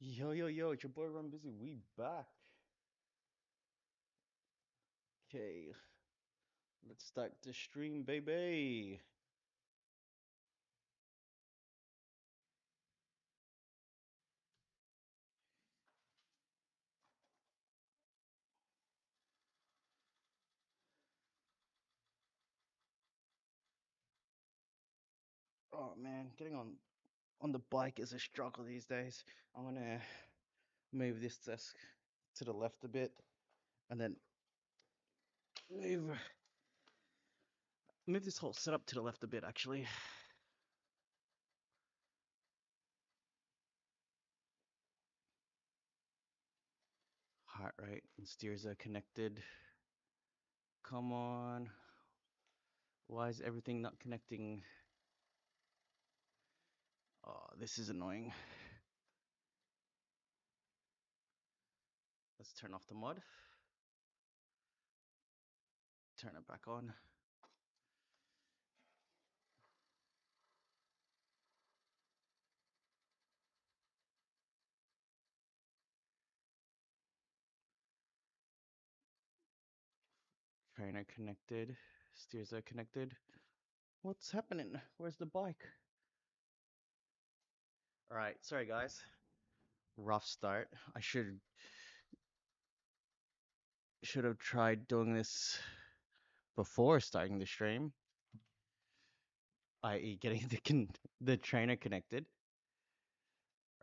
Yo, yo, yo, it's your boy Run Busy. We back. Okay, let's start the stream, baby. Oh man, getting on the bike is a struggle these days. I'm gonna move this desk to the left a bit and then move move this whole setup to the left a bit actually. Heart rate and steers are connected. Come on. Why is everything not connecting? Oh, this is annoying. Let's turn off the mod. Turn it back on. Trainer connected. Steers are connected. What's happening? Where's the bike? All right, sorry guys. Rough start. I should have tried doing this before starting the stream, i.e., getting the trainer connected.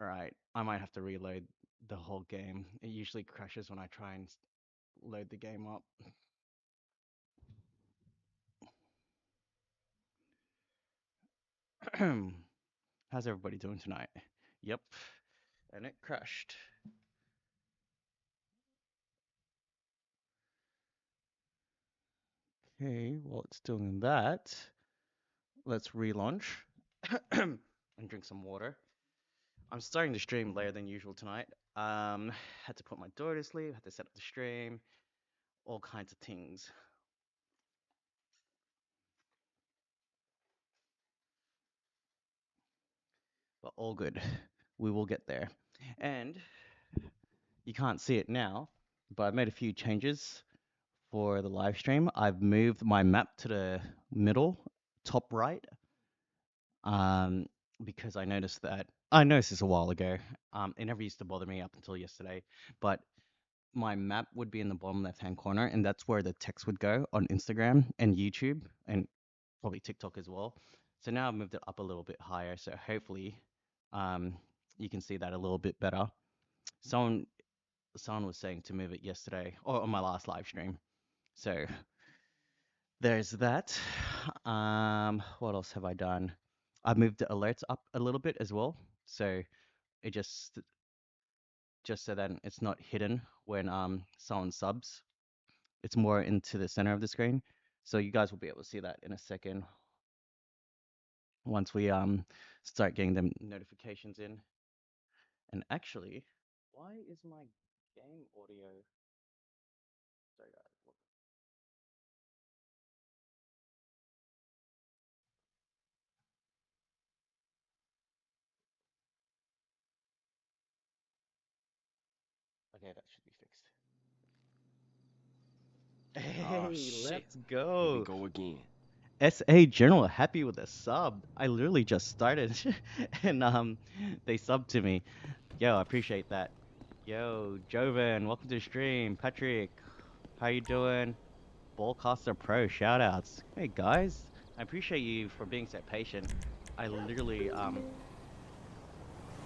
All right, I might have to reload the whole game. It usually crashes when I try and load the game up. How's everybody doing tonight? Yep, and it crashed. Okay, while it's doing that, let's relaunch and drink some water. I'm starting the stream later than usual tonight. Had to put my daughter to sleep, had to set up the stream, all kinds of things. But all good. We will get there. And you can't see it now, but I've made a few changes for the live stream. I've moved my map to the middle, top right, um, because I noticed this a while ago. It never used to bother me up until yesterday, but my map would be in the bottom left hand corner, and that's where the text would go on Instagram and YouTube and probably TikTok as well. So now I've moved it up a little bit higher, so hopefully um, you can see that a little bit better. Someone someone was saying to move it yesterday or on my last live stream. So there's that. What else have I done? I've moved the alerts up a little bit as well. So it just so that it's not hidden when someone subs. It's more into the center of the screen. So you guys will be able to see that in a second once we start getting them notifications in. And actually, why is my game audio? Sorry guys. Okay, that should be fixed. Oh Hey, shit. let's Here we go. go again. SA General happy with a sub. I literally just started and they subbed to me. Yo, I appreciate that. Yo, Joven, welcome to the stream. Patrick, how you doing? Ballcaster Pro, shout outs. Hey guys, I appreciate you for being so patient. I literally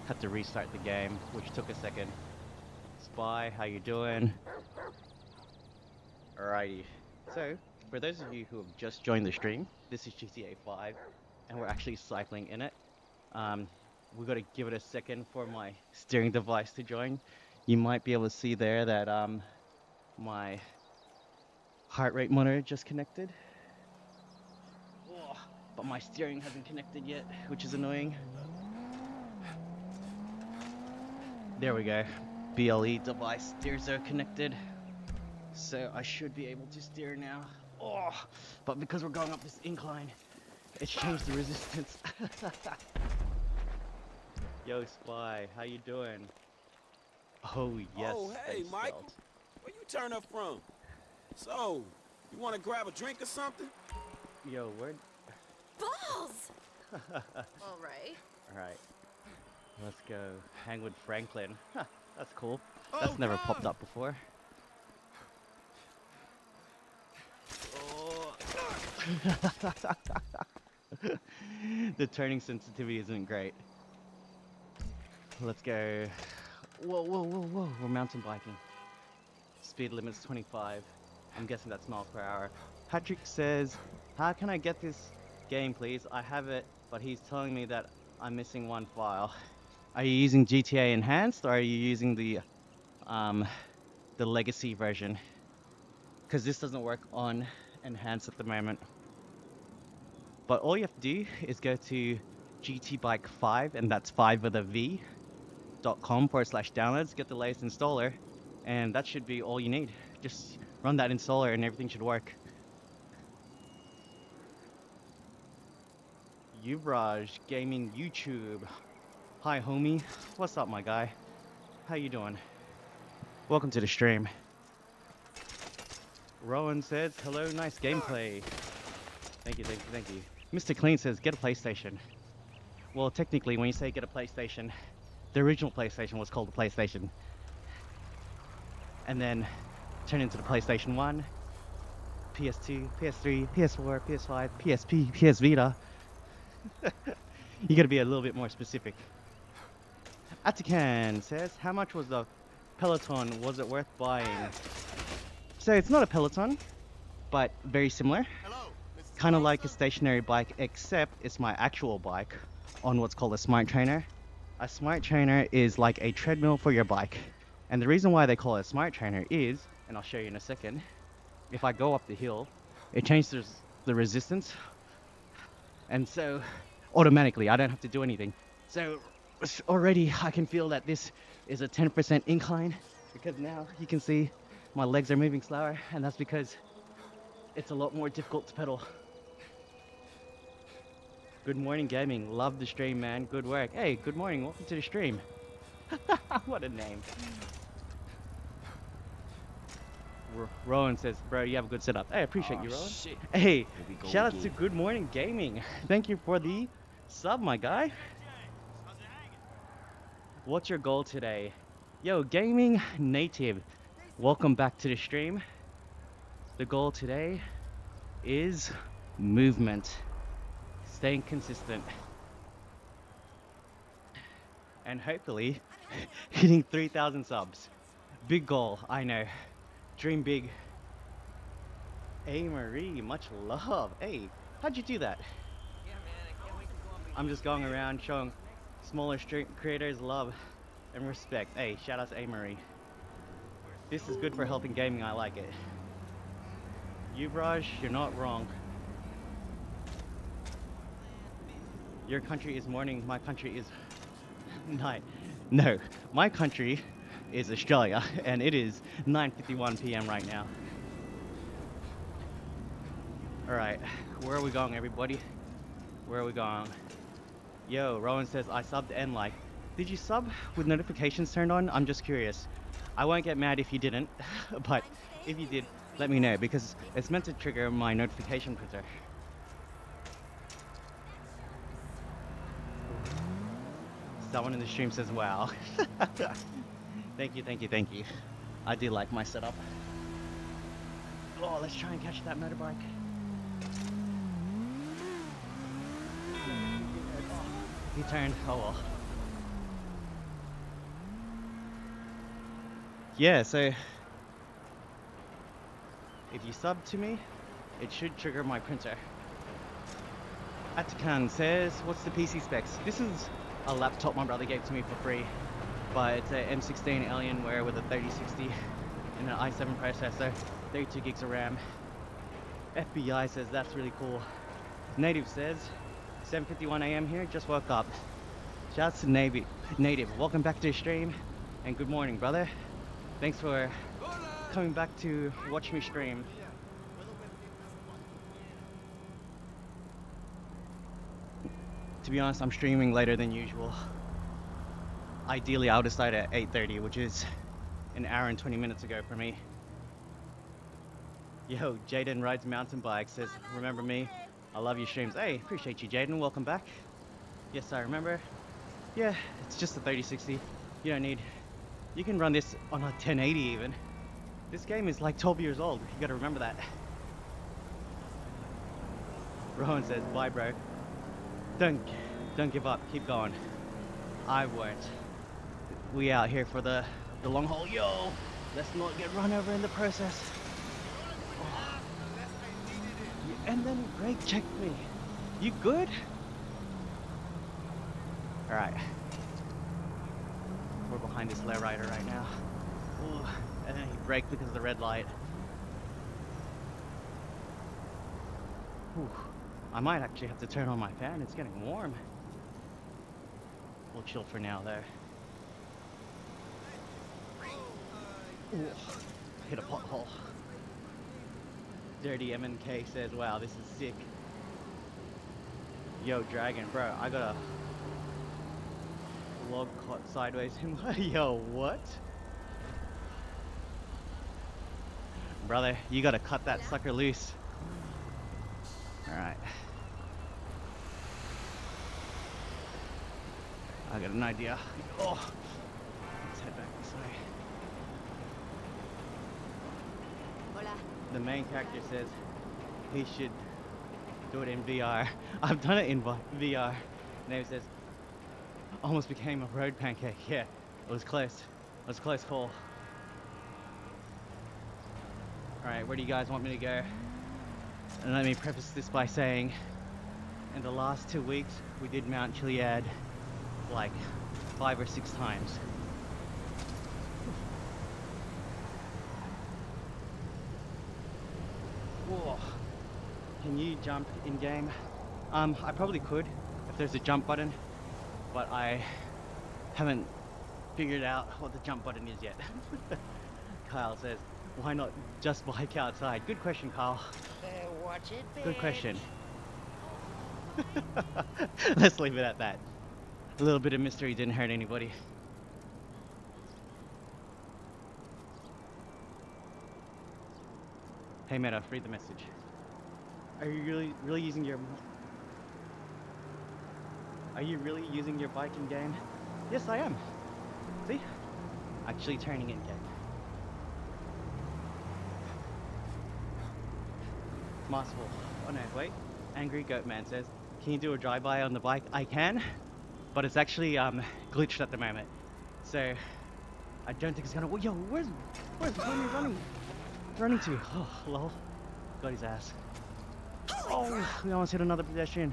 had to restart the game, which took a second. Spy, how you doing? Alrighty. So, for those of you who have just joined the stream, this is GTA 5, and we're actually cycling in it. Um, we got to give it a second for my steering device to join. You might be able to see there that my heart rate monitor just connected. Oh, but my steering hasn't connected yet, which is annoying. There we go. BLE device steers are connected. So I should be able to steer now. Oh, but because we're going up this incline, it's changed the resistance. Yo, Spy, how you doing? Oh, yes, Oh, hey, space Michael. belt. Where you turn up from? So, you want to grab a drink or something? Yo, word. Balls! All right. Alright, let's go hang with Franklin. Huh, that's cool. Oh, That's never popped God! up before. Oh. The turning sensitivity isn't great. Let's go. Whoa, whoa, whoa, whoa. We're mountain biking. Speed limit's 25. I'm guessing that's miles per hour. Patrick says, how can I get this game, please? I have it, but he's telling me that I'm missing one file. Are you using GTA Enhanced or are you using um the legacy version? Because this doesn't work on Enhanced at the moment. But all you have to do is go to GT Bike 5, and that's 5 with a v.com/downloads, get the latest installer, and that should be all you need. Just run that installer and everything should work. Yuvraj Gaming YouTube. Hi homie, what's up my guy? How you doing? Welcome to the stream. Rowan says, hello, nice gameplay. Thank you, thank you, thank you. Mr. Clean says, get a PlayStation. Well, technically, when you say get a PlayStation, the original PlayStation was called the PlayStation. And then turned into the PlayStation 1, PS2, PS3, PS4, PS5, PSP, PS Vita. You gotta be a little bit more specific. Atikan says, how much was the Peloton? Was it worth buying? So it's not a Peloton, but very similar. Kind of like a stationary bike, except it's my actual bike on what's called a smart trainer. A smart trainer is like a treadmill for your bike. And the reason why they call it a smart trainer is, and I'll show you in a second, if I go up the hill, it changes the resistance. And so automatically, I don't have to do anything. So already I can feel that this is a 10% incline because now you can see my legs are moving slower, and that's because it's a lot more difficult to pedal. Good morning gaming, love the stream man, good work. Hey, good morning, welcome to the stream. What a name. Rowan says, bro, you have a good setup. Hey, I appreciate you, Rowan. Shit. Hey, Here we go shout out to again. Good Morning Gaming. Thank you for the sub, my guy. What's your goal today? Yo, Gaming Native, welcome back to the stream. The goal today is movement, staying consistent, and hopefully hitting 3,000 subs. Big goal, I know. Dream big. Hey Marie, much love. Hey, how'd you do that? I'm just going around showing smaller street creators love and respect. Hey, shout out to A Marie. This is good for helping gaming, I like it. Yuvraj, you're not wrong. Your country is morning, my country is night. No, my country is Australia, and it is 9:51 p.m. right now. Alright, where are we going, everybody? Where are we going? Yo, Rowan says, I subbed and like. Did you sub with notifications turned on? I'm just curious. I won't get mad if you didn't, but if you did, let me know, because it's meant to trigger my notification printer. Someone in the stream says, wow. Thank you, thank you, thank you. I do like my setup. Oh, let's try and catch that motorbike. He turned, oh well. Yeah, so if you sub to me, it should trigger my printer. Atakan says, what's the PC specs? This is a laptop my brother gave to me for free, but it's a M16 Alienware with a 3060 and an i7 processor, 32 gigs of RAM. FBI says that's really cool. Native says, 7:51 a.m. here, just woke up. Shouts to Native, welcome back to the stream, and good morning, brother. Thanks for coming back to watch me stream. To be honest, I'm streaming later than usual. Ideally, I would have started at 8:30, which is an hour and 20 minutes ago for me. Yo, Jaden rides mountain bike, says, remember me? I love your streams. Hey, appreciate you, Jaden. Welcome back. Yes, I remember. Yeah, it's just a 3060. You don't need... You can run this on a 1080 even. This game is like 12 years old. You gotta remember that. Rowan says, bye, bro. Don't give up. Keep going. I won't. We out here for the long haul. Yo, let's not get run over in the process. Oh. And then Greg checked me. You good? All right. We're behind this low rider right now. Ooh. And then he braked because of the red light. Ooh. I might actually have to turn on my fan. It's getting warm. We'll chill for now though. Ooh. Hit a pothole. Dirty MNK says, wow, this is sick. Yo, Dragon, bro, I got a log caught sideways in my... Yo, what? Brother, you gotta cut that sucker loose. Alright. I got an idea. Oh! Let's head back this way. Hola. The main character says he should do it in VR. I've done it in VR. And he says, almost became a road pancake. Yeah, it was close. It was a close call. Alright, where do you guys want me to go? And let me preface this by saying, in the last 2 weeks, we did Mount Chiliad like 5 or 6 times. Whoa. Can you jump in game? I probably could if there's a jump button, but I haven't figured out what the jump button is yet. Kyle says, why not just bike outside? Good question, Kyle. Watch it, bitch. Good question. Let's leave it at that. A little bit of mystery didn't hurt anybody. Hey Meta, read the message. Are you really using your... Are you really using your bike in game? Yes, I am. See? Actually turning in game. Masterful. Oh no, wait. Angry Goat Man says, can you do a drive-by on the bike? I can, but it's actually glitched at the moment. So I don't think it's gonna... Yo, where's he running to? Oh, lol. Got his ass. Oh, we almost hit another pedestrian.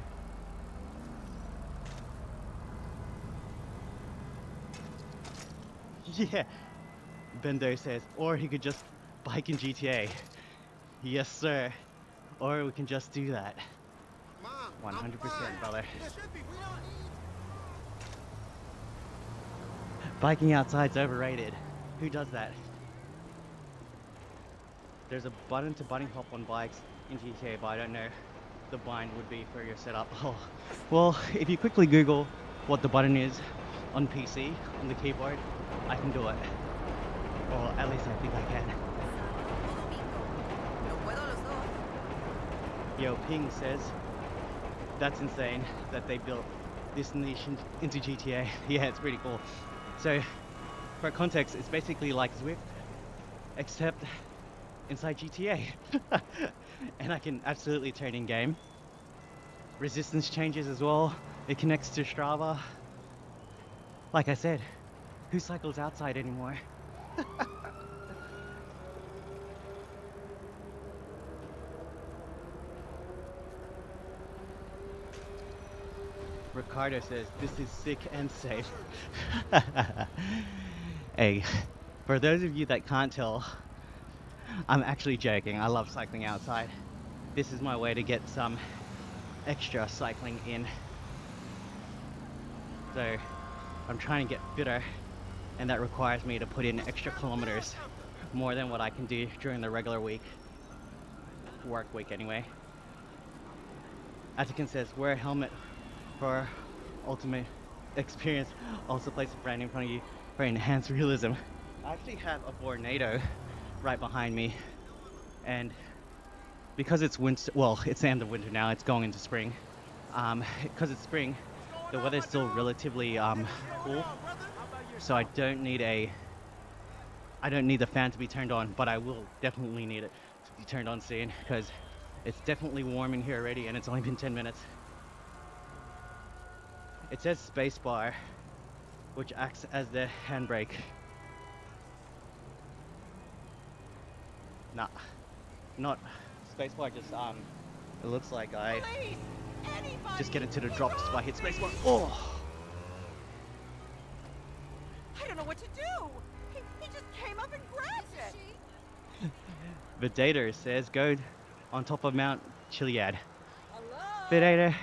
Yeah. Bendo says, or he could just bike in GTA. Yes, sir. Or we can just do that. 100%, brother. Biking outside's overrated. Who does that? There's a button to bunny hop on bikes in GTA, but I don't know the bind would be for your setup. Oh. Well, if you quickly Google what the button is on PC, on the keyboard, I can do it. Or at least I think I can. Yo, Ping says, that's insane that they built this niche into GTA. Yeah, it's pretty cool. So, for context, it's basically like Zwift, except inside GTA. And I can absolutely turn in game. Resistance changes as well. It connects to Strava. Like I said, who cycles outside anymore? Ricardo says, this is sick and safe. Hey, for those of you that can't tell, I'm actually joking. I love cycling outside. This is my way to get some extra cycling in. So I'm trying to get fitter, and that requires me to put in extra kilometers, more than what I can do during the regular week. Work week anyway. Atikin says, wear a helmet for ultimate experience also places a brand in front of you for enhanced realism. I actually have a tornado right behind me, and because it's winter, well, it's the end of winter now, it's going into spring. Because it's spring, the weather's still relatively cool, so I don't need the fan to be turned on, but I will definitely need it to be turned on soon because it's definitely warm in here already, and it's only been 10 minutes. It says spacebar, which acts as the handbrake. Nah, not spacebar. Just it looks like I Please! Anybody! just get into the drops if I hit spacebar. Oh, I don't know what to do! He just came up and grabbed it! the data says go on top of Mount Chiliad. Hello? The data,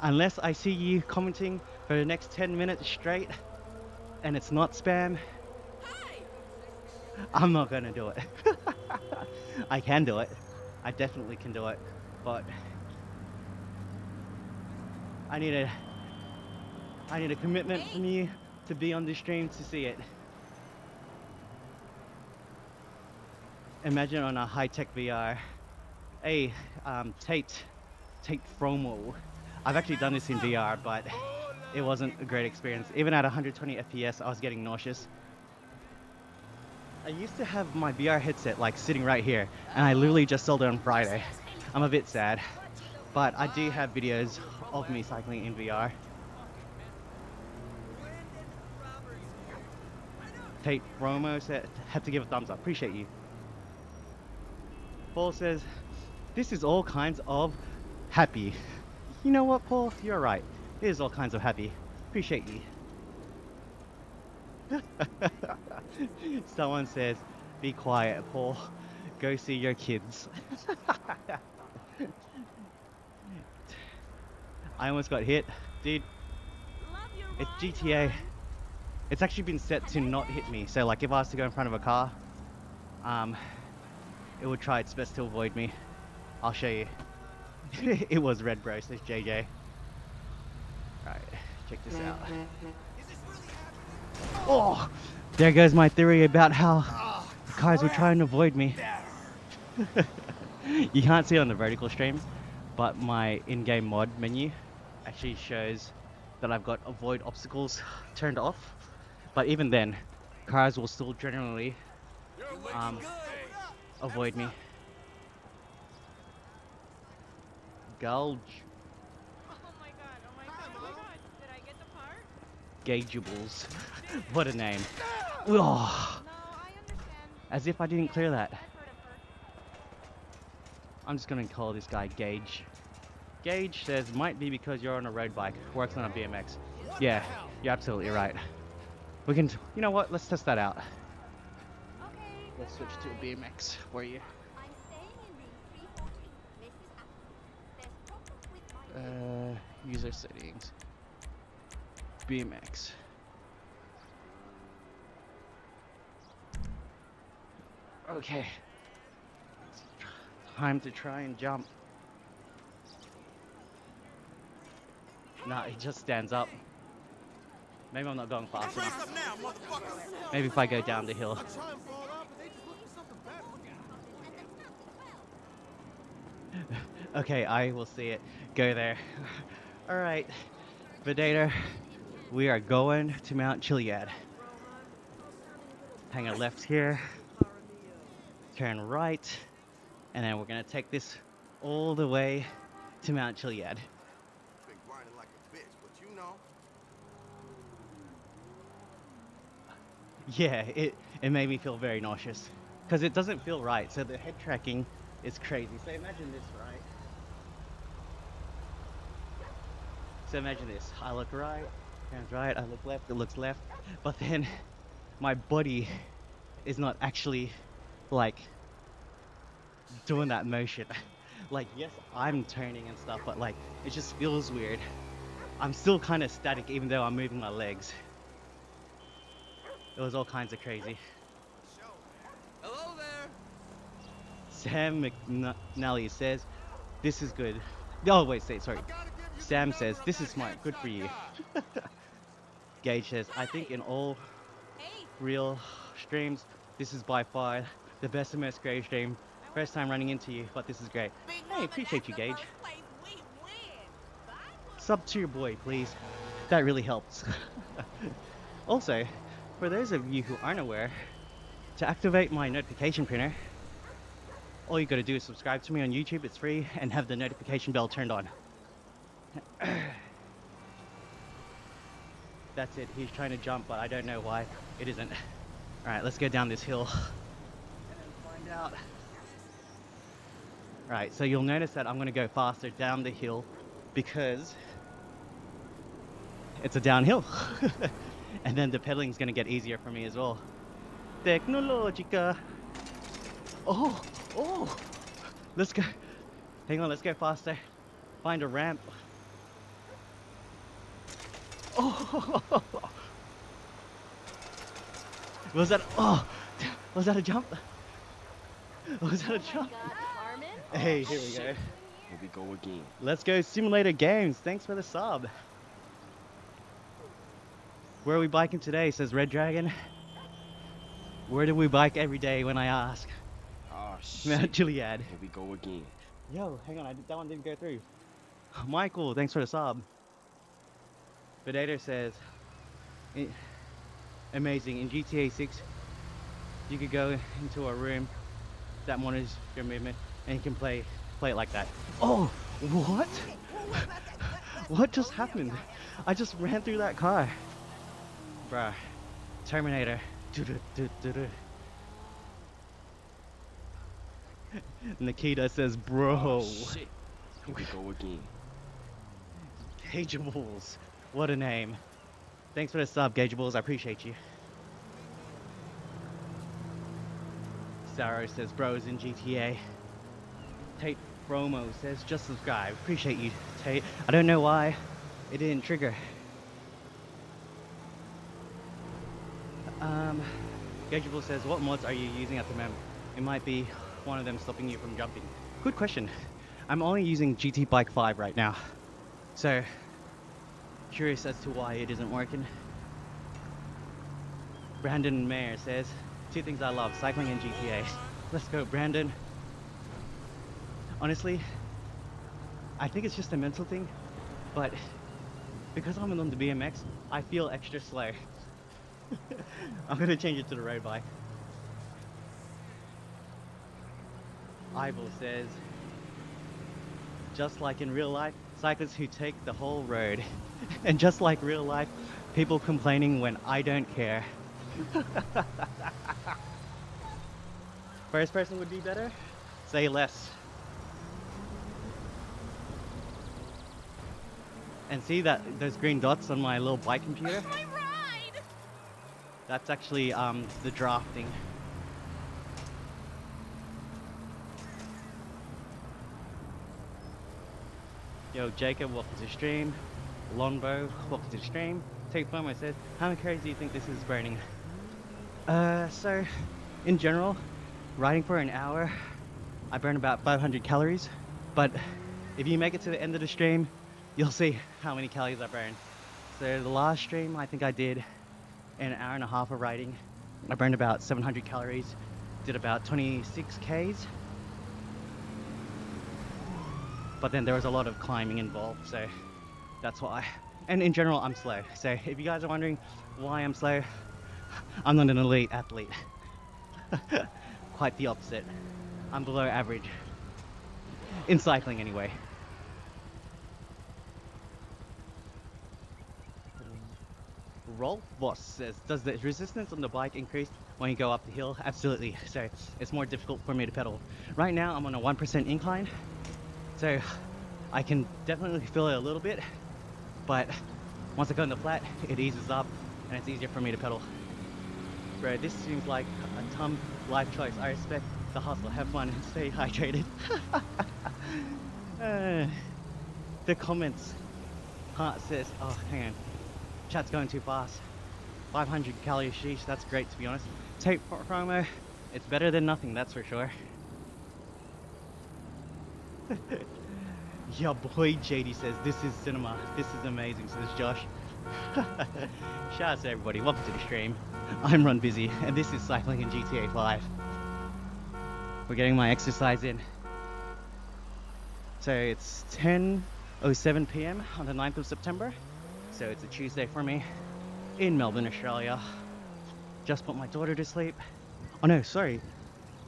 unless I see you commenting for the next 10 minutes straight, and it's not spam, Hi! I'm not gonna do it. I can do it. I definitely can do it, but I need a commitment from you to be on the stream to see it. Imagine on a high-tech VR. Hey, Tate Fromo. I've actually done this in VR, but it wasn't a great experience. Even at 120 FPS, I was getting nauseous. I used to have my VR headset like sitting right here, and I literally just sold it on Friday. I'm a bit sad, but I do have videos of me cycling in VR. Tate Romo said, had to give a thumbs up. Appreciate you. Paul says, this is all kinds of happy. You know what, Paul? You're right. It is all kinds of happy. Appreciate you. Someone says, be quiet, Paul. Go see your kids. I almost got hit. Dude, Love your it's ride, GTA. hon. It's actually been set to not hit me. So like if I was to go in front of a car, it would try its best to avoid me. I'll show you. It was red, bro, says JJ. Alright, check this out. Oh, there goes my theory about how the cars were trying to avoid me. You can't see it on the vertical stream, but my in-game mod menu actually shows that I've got avoid obstacles turned off. But even then, cars will still generally avoid me. Gulge. Oh my god, oh my god, oh my god. Did I get the part? Gaugeables. What a name. Oh, No, I understand. as if I didn't clear that. I've heard of her. I'm just gonna call this guy Gage. Gage says, might be because you're on a road bike, works on a BMX. Yeah, you're absolutely right. We can, you know what, let's test that out. Okay. Let's switch to a BMX for you. I'm staying in room 314. Mrs. Apple. There's problems with my User settings. BMX. Okay. Time to try and jump. Nah, it just stands up. Maybe I'm not going fast Brace enough. up now, motherfucker. Maybe if I go down the hill. Okay, I will see it. Go there. Alright, Vedator, we are going to Mount Chiliad. Hang a left here, turn right, and then we're gonna take this all the way to Mount Chiliad. Been grinding like a bitch, but you know. Yeah, it made me feel very nauseous. Because it doesn't feel right, so the head tracking is crazy. So imagine this, right? So imagine this, I look right, turns right, I look left, it looks left, but then my body is not actually like doing that motion. Like, yes, I'm turning and stuff, but like, it just feels weird. I'm still kind of static even though I'm moving my legs. It was all kinds of crazy. Hello there. Sam McNally says, this is good. Oh, wait, sorry. Sam says, this is smart. Good for you. Gage says, I think in all real streams, this is by far the best and most great stream. First time running into you, but this is great. Big Hey, Mama, appreciate that's you, the Gage. first place we win. Sub to your boy, please. That really helps. Also, for those of you who aren't aware, to activate my notification printer, all you gotta do is subscribe to me on YouTube, it's free, and have the notification bell turned on. That's it, he's trying to jump, but I don't know why it isn't. Alright, let's go down this hill and find out. Right, so you'll notice that I'm gonna go faster down the hill because it's a downhill. And then the pedaling's gonna get easier for me as well. Tecnologica. Oh, oh, let's go. Hang on, let's go faster. Find a ramp. Oh, was that a jump? Was that a jump? God, Carmen? Hey, here we go. Here we go again. Let's go simulator games. Thanks for the sub. Where are we biking today? Says Red Dragon. Where do we bike every day when I ask? Oh, shit. Mount Chiliad. Here we go again. Yo, hang on, that one didn't go through. Michael, thanks for the sub. Predator says, amazing. In GTA 6, you could go into a room that monitors your movement, and you can play it like that. Oh, what? What just happened? I just ran through that car. Bruh, Terminator. Nikita says, bro. Oh, shit. Here we go again. Gageables. What a name. Thanks for the sub, Gageables. I appreciate you. Sarah says, bros in GTA. Tate Promo says, just subscribe. Appreciate you, Tate. I don't know why it didn't trigger. Gageable says, what mods are you using at the moment? It might be one of them stopping you from jumping. Good question. I'm only using GT Bike 5 right now. So, curious as to why it isn't working. Brandon Mayer says, two things I love, cycling and GTA. Let's go, Brandon. Honestly, I think it's just a mental thing, but because I'm on the BMX, I feel extra slow. I'm gonna change it to the road bike. Ival says, just like in real life, cyclists who take the whole road. And just like real life, people complaining when I don't care. First person would be better? Say less. And see that those green dots on my little bike computer? My ride! That's actually the drafting. Yo, Jacob, welcome to the stream. Longbow, welcome to the stream. Take Flomo says, how many calories do you think this is burning? So, in general, riding for an hour, I burn about 500 calories. But if you make it to the end of the stream, you'll see how many calories I burn. So the last stream, I think I did an hour and a half of riding. I burned about 700 calories, did about 26 Ks. But then there was a lot of climbing involved, so that's why. And in general, I'm slow. So if you guys are wondering why I'm slow, I'm not an elite athlete. Quite the opposite. I'm below average. In cycling anyway. Rolf Voss says, does the resistance on the bike increase when you go up the hill? Absolutely. So it's more difficult for me to pedal. Right now I'm on a 1% incline, so I can definitely feel it a little bit, but once I go in the flat, it eases up and it's easier for me to pedal. Bro, this seems like a dumb life choice. I respect the hustle. Have fun and stay hydrated. The comments. Heart says, oh, hang on. Chat's going too fast. 500 calories, sheesh, that's great to be honest. Tape promo, it's better than nothing, that's for sure. Yeah, boy, JD says, this is cinema. This is amazing, says Josh. Shout out to everybody, welcome to the stream. I'm Run Busy, and this is Cycling in GTA 5. We're getting my exercise in. So it's 10:07 p.m. on the 9th of September. So it's a Tuesday for me in Melbourne, Australia. Just put my daughter to sleep. Oh no, sorry.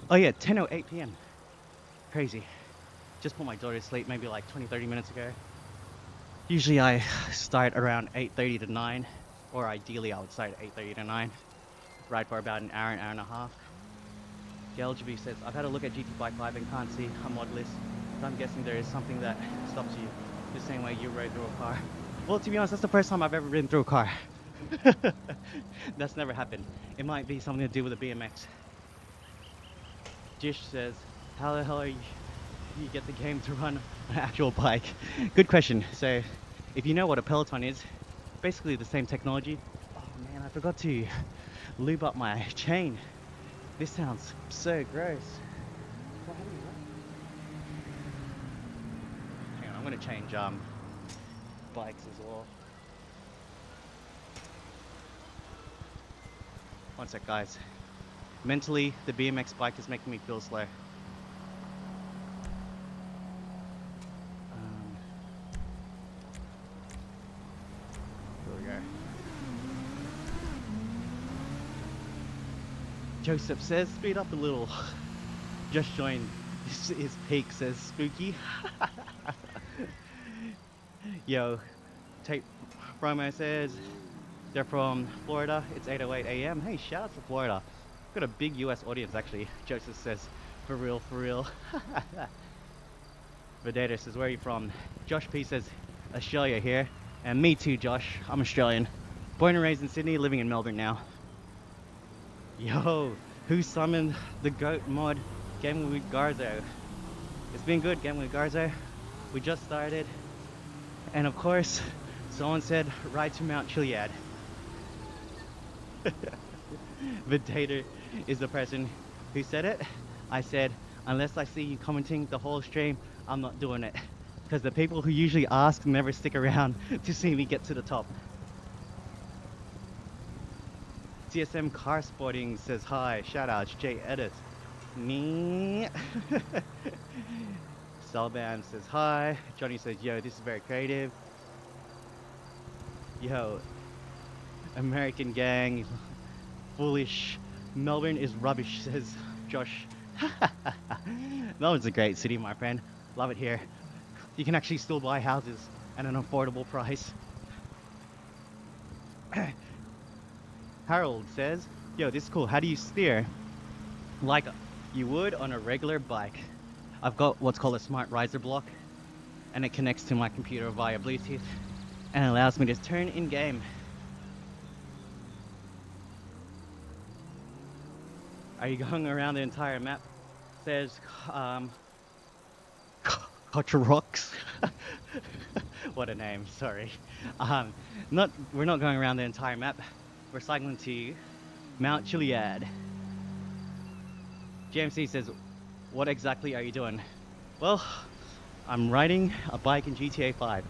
Oh yeah, 10:08 p.m. Crazy. Just put my daughter to sleep maybe like 20-30 minutes ago. Usually I start around 8:30 to 9, or ideally I would start at 8:30 to 9. Ride for about an hour and a half. GLGB says, I've had a look at GT Bike 5 and can't see a mod list. So I'm guessing there is something that stops you the same way you rode through a car. Well, to be honest, that's the first time I've ever ridden through a car. That's never happened. It might be something to do with a BMX. Jish says, how the hell are you get the game to run an actual bike? Good question. So if you know what a Peloton is, basically the same technology. Oh man, I forgot to lube up my chain. This sounds so gross. Hang on, I'm gonna change bikes as well. One sec, guys. Mentally, the BMX bike is making me feel slow. Here we go. Joseph says, speed up a little. Just joined. This is peak, says Spooky. Yo, Tape Promo says, they're from Florida. It's 8:08 a.m. Hey, shout out to Florida. Got a big US audience actually. Joseph says, for real, for real. Vedata says, where are you from? Josh P says, Australia here. And me too, Josh. I'm Australian. Born and raised in Sydney, living in Melbourne now. Yo, who summoned the GOAT mod Gaming with Garzo? It's been good, Gaming with Garzo. We just started. And of course, someone said, ride to Mount Chiliad. Vedator is the person who said it. I said, unless I see you commenting the whole stream, I'm not doing it. Because the people who usually ask never stick around to see me get to the top. CSM Car Sporting says hi. Shout out Jay Edit. Me. Salban says hi. Johnny says, yo, this is very creative. Yo, American gang, foolish. Melbourne is rubbish, says Josh. Melbourne's a great city, my friend. Love it here. You can actually still buy houses at an affordable price. Harold says, yo, this is cool. How do you steer? Like you would on a regular bike. I've got what's called a smart riser block, and it connects to my computer via Bluetooth and allows me to turn in game. Are you going around the entire map? Says Rocks. What a name, sorry. We're not going around the entire map. We're cycling to Mount Chiliad. GMC says, what exactly are you doing? Well, I'm riding a bike in GTA 5.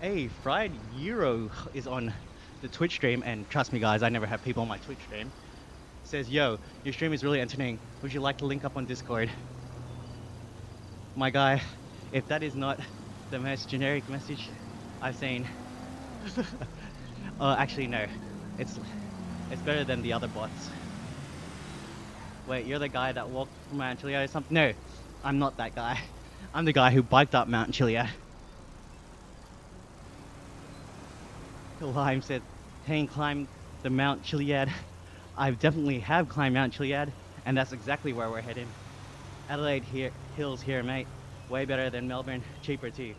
Hey, Fried Euro is on the Twitch stream, and trust me guys, I never have people on my Twitch stream. Says, yo, your stream is really entertaining. Would you like to link up on Discord? My guy, if that is not the most generic message I've seen. Actually no, it's better than the other bots. Wait, you're the guy that walked from Mount Chiliad or something? No, I'm not that guy. I'm the guy who biked up Mount Chiliad. Lime said, hey, climb the Mount Chiliad. I definitely have climbed Mount Chiliad, and that's exactly where we're heading. Adelaide Hills here, mate. Way better than Melbourne, cheaper too.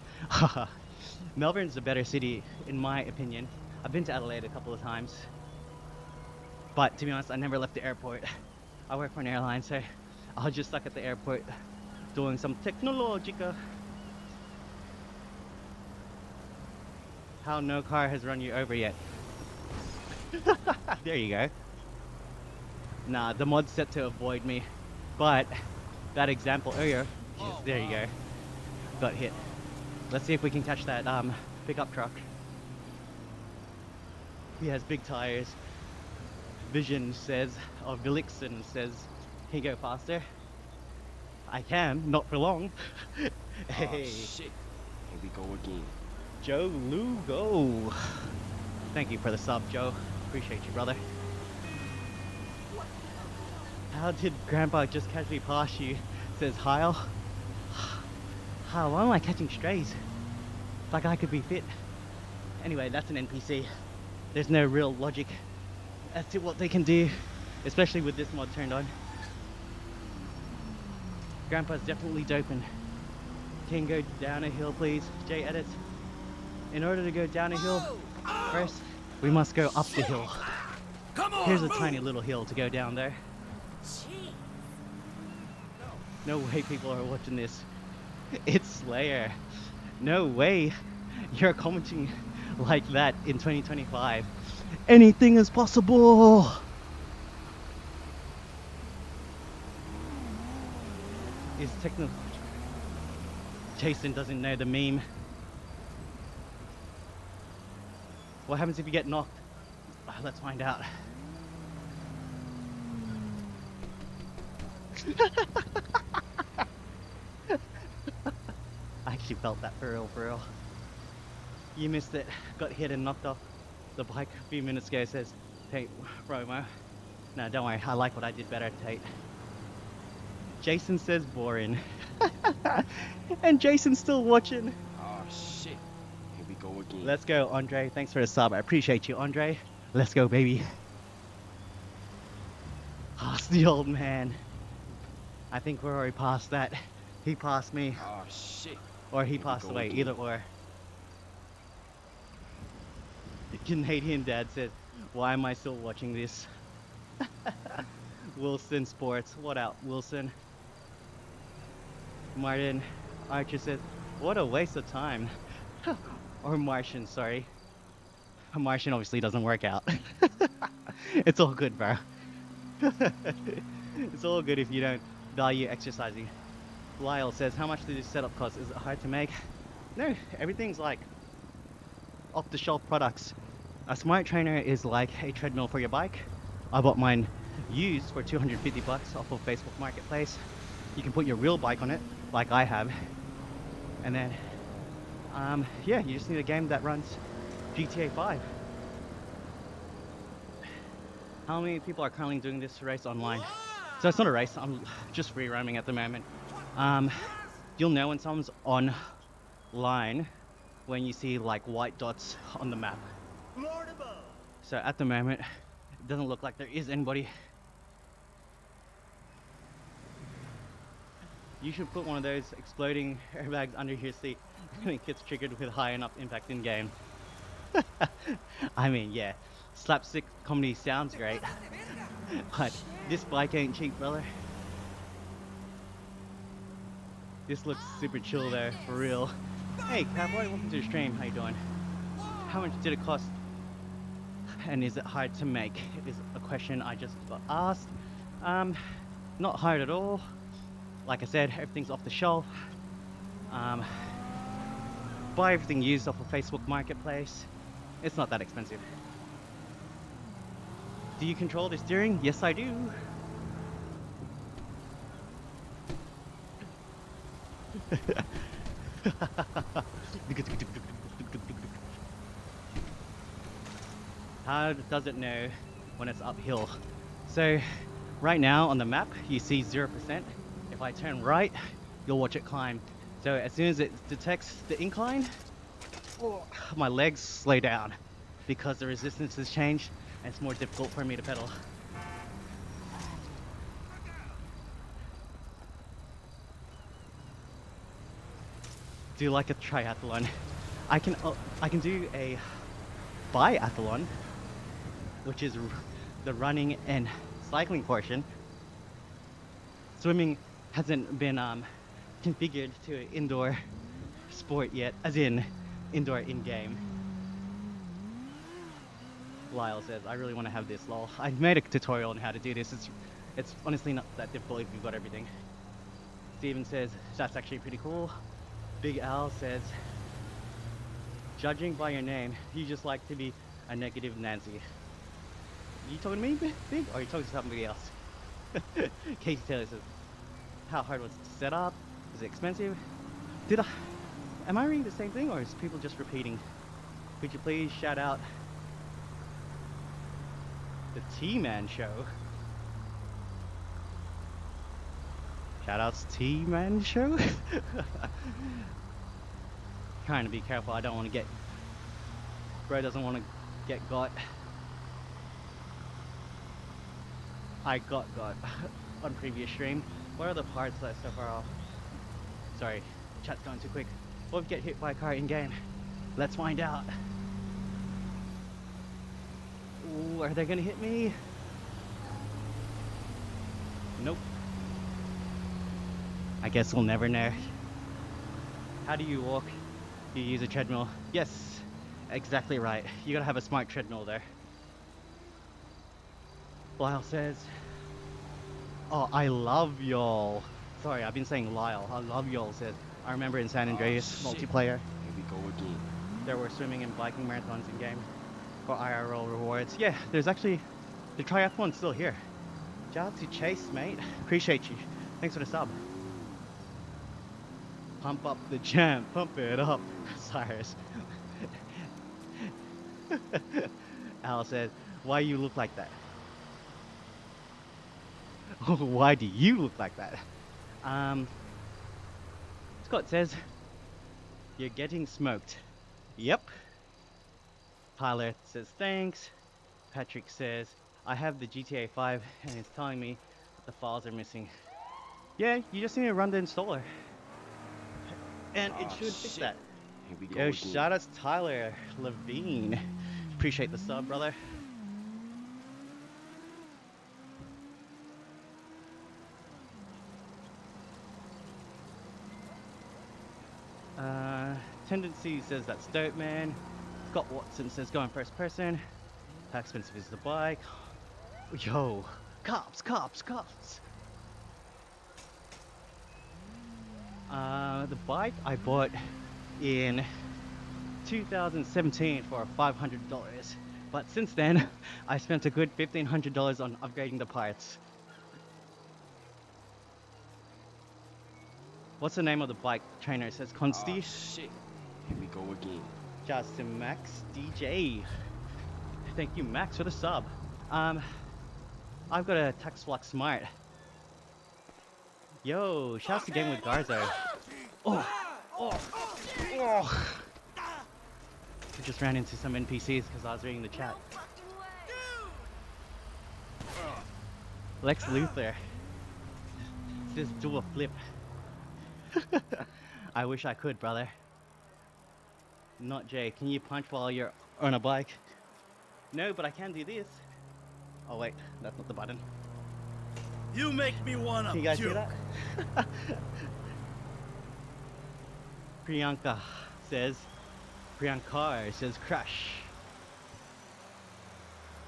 Melbourne's a better city, in my opinion. I've been to Adelaide a couple of times. But to be honest, I never left the airport. I work for an airline, so I was just stuck at the airport doing some technologica. How no car has run you over yet. There you go. Nah, the mod's set to avoid me. But that example earlier, there you go. Got hit. Let's see if we can catch that pickup truck. He has big tires. Vision says, or Vilixen says, can you go faster? I can, not for long. Oh Hey, shit. Here we go again. Joe Lugo. Thank you for the sub, Joe. Appreciate you, brother. How did Grandpa just casually pass you? Says Hyle. How? Why am I catching strays? Like I could be fit. Anyway, that's an NPC. There's no real logic as to what they can do, especially with this mod turned on. Grandpa's definitely doping. Can go down a hill, please? J edits. In order to go down a hill, first we must go up the hill. Come on, Here's a move. tiny little hill to go down there. Jeez. No way people are watching this. It's Slayer. No way you're commenting like that in 2025. Anything is possible. Is techno... Jason doesn't know the meme. What happens if you get knocked? Let's find out. I actually felt that for real, for real. You missed it. Got hit and knocked off the bike a few minutes ago, says Tate Romo. No, don't worry. I like what I did better, Tate. Jason says boring. And Jason's still watching. Oh shit. Here we go again. Let's go, Andre. Thanks for the sub. I appreciate you, Andre. Let's go, baby. Past the old man. I think we're already past that. He passed me, Oh shit. or he Here we passed go away. again. Either or. The Canadian dad says, why am I still watching this? Wilson Sports. What out, Wilson? Martin Archer says, what a waste of time. Or Martian, sorry. Martian obviously doesn't work out. It's all good, bro. It's all good if you don't value exercising. Lyle says, how much did this setup cost? Is it hard to make? No, everything's like off-the-shelf products. A smart trainer is like a treadmill for your bike. I bought mine used for 250 bucks off of Facebook Marketplace. You can put your real bike on it, like I have. And then, yeah, you just need a game that runs GTA 5. How many people are currently doing this race online? So it's not a race, I'm just free roaming at the moment. You'll know when someone's online when you see like white dots on the map. So at the moment, it doesn't look like there is anybody. You should put one of those exploding airbags under your seat when it gets triggered with high enough impact in game. I mean, yeah, slapstick comedy sounds great, but this bike ain't cheap, brother. This looks super chill though, for real. Hey, Cowboy, welcome to the stream. How you doing? How much did it cost? And is it hard to make? Is a question I just got asked. Not hard at all. Like I said, everything's off the shelf. Buy everything used off of Facebook Marketplace. It's not that expensive. Do you control the steering? Yes, I do. How does it know when it's uphill? So right now on the map you see 0%. If I turn right, you'll watch it climb. So as soon as it detects the incline, my legs slow down because the resistance has changed and it's more difficult for me to pedal. Do like a triathlon. I can do a biathlon, which is the running and cycling portion. Swimming hasn't been configured to an indoor sport yet, as in indoor in-game. Lyle says, I really want to have this, lol. I made a tutorial on how to do this. It's honestly not that difficult if you've got everything. Steven says, that's actually pretty cool. Big Al says, judging by your name, you just like to be A negative Nancy. You talking to me, Big? Or are you talking to somebody else? Casey Taylor says, how hard was it to set up? Was it expensive? Did I... Am I reading the same thing, or is people just repeating? Could you please shout out the T-Man Show? Shoutouts T-Man Show? Trying to be careful, I don't want to get... Bro doesn't want to get got. I got on previous stream. What are the parts that so far off? Sorry, chat's going too quick. What if you get hit by a car in game? Let's find out. Ooh, are they gonna hit me? Nope. I guess we'll never know. How do you walk? You use a treadmill. Yes, exactly right. You gotta have a smart treadmill there. Lyle says, oh, I love y'all. Sorry, I've been saying Lyle. I love y'all says, I remember in San Andreas multiplayer, Here we go again. there were swimming and biking marathons in game for IRL rewards. Yeah, there's actually, the triathlon's still here. Shout out to Chase, mate. Appreciate you. Thanks for the sub. Pump up the jam, pump it up, Cyrus. Al says, why you look like that? Why do you look like that? Scott says, you're getting smoked. Yep. Tyler says, thanks. Patrick says, I have the GTA 5 and it's telling me the files are missing. Yeah, you just need to run the installer. And it should fix that. Here we go Yo, again. shout out to Tyler Levine. Appreciate the sub, brother. Tendency says that's dope, man. Scott Watson says go in first person. How expensive is the bike? Yo, cops. The bike I bought in 2017 for $500, but since then I spent a good $1,500 on upgrading the parts. What's the name of the bike? Trainer says Consti. Shit. Here we go again. Justin Max DJ. Thank you, Max, for the sub. I've got a Tax Flux Smart. Yo, shouts to Game with Garzo. Oh. I just ran into some NPCs because I was reading the chat. Lex Luthor says do a flip. I wish I could, brother. Not Jay. Can you punch while you're on a bike? No, but I can do this. Oh wait, that's not the button. You make me wanna Can you guys puke. hear that? Priyanka says crash.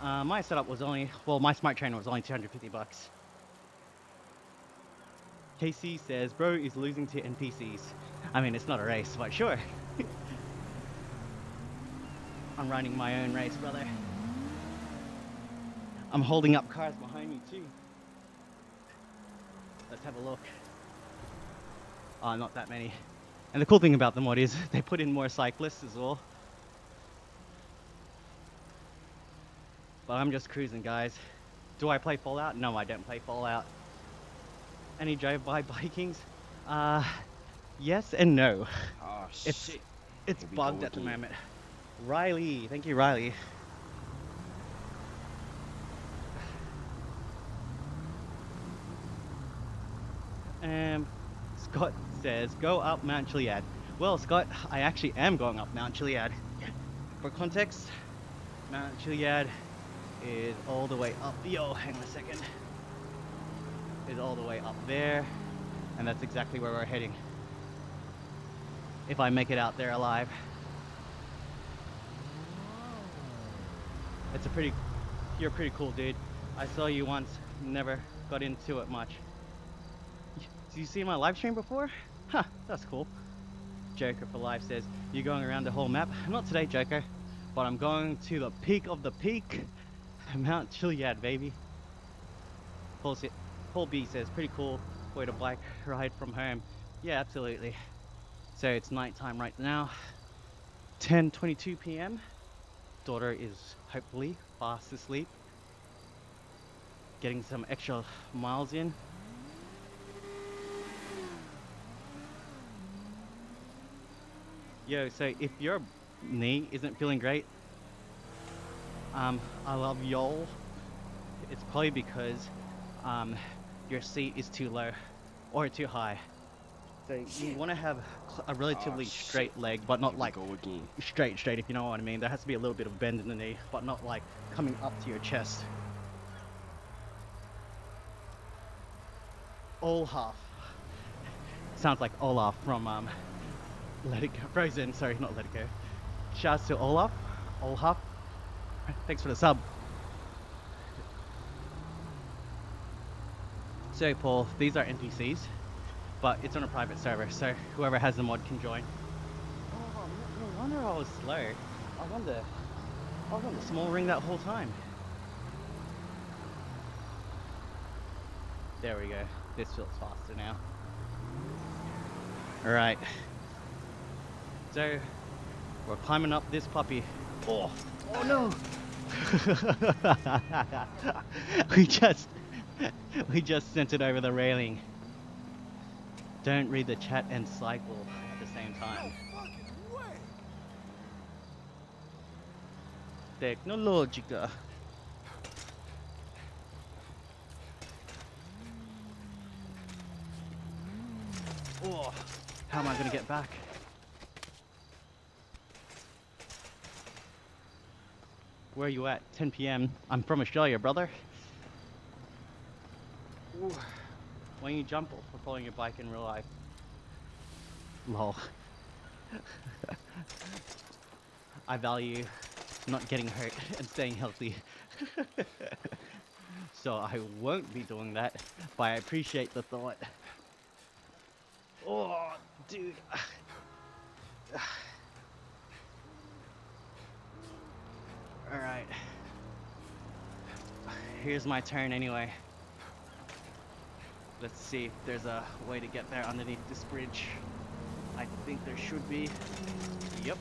My setup was only, well, my smart trainer was only 250 bucks. KC says, bro is losing to NPCs. I mean, it's not a race, but sure. I'm running my own race, brother. I'm holding up cars behind me too. Let's have a look. Oh, not that many. And the cool thing about the mod is they put in more cyclists as well. But I'm just cruising, guys. Do I play Fallout? No, I don't play Fallout. Any drive-by bikings? Yes and no. Oh, It's shit. it's Here we go bugged at the again. moment. Riley, thank you, Riley. Scott says, go up Mount Chiliad. Well, Scott, I actually am going up Mount Chiliad. For context, Mount Chiliad is all the way up. Yo, hang on a second. Is all the way up there, and that's exactly where we're heading. If I make it out there alive. It's a pretty, you're a pretty cool dude. I saw you once, never got into it much. Did you see my live stream before? Huh, that's cool. Joker for Life says, you going around the whole map? Not today, Joker. but I'm going to the peak of the peak, Mount Chiliad, baby. Paul B says, pretty cool way to bike ride from home. Yeah, absolutely. So it's nighttime right now, 10:22 p.m. Daughter is hopefully fast asleep, getting some extra miles in. Yo, so if your knee isn't feeling great, I love y'all. It's probably because your seat is too low or too high. So you want to have a relatively straight leg, but not like straight, if you know what I mean. There has to be a little bit of bend in the knee, but not like coming up to your chest. Olaf. Sounds like Olaf from Let It Go. Frozen, sorry, not Let It Go. Shouts to Olaf. Olaf. Thanks for the sub. So Paul, these are NPCs, but it's on a private server, so whoever has the mod can join. Oh, no wonder I was slow. I was on the small ring that whole time. There we go. This feels faster now. Alright. So, we're climbing up this puppy. Oh no! we just sent it over the railing. Don't read the chat and cycle at the same time. Tecnologica. Oh, how am I gonna get back? Where are you at? 10 p.m. I'm from Australia, brother. Ooh. Why don't you jump for following your bike in real life? Lol. I value not getting hurt and staying healthy. So I won't be doing that, but I appreciate the thought. Oh, dude. Alright. Here's my turn anyway. Let's see if there's a way to get there underneath this bridge. I think there should be. Yep.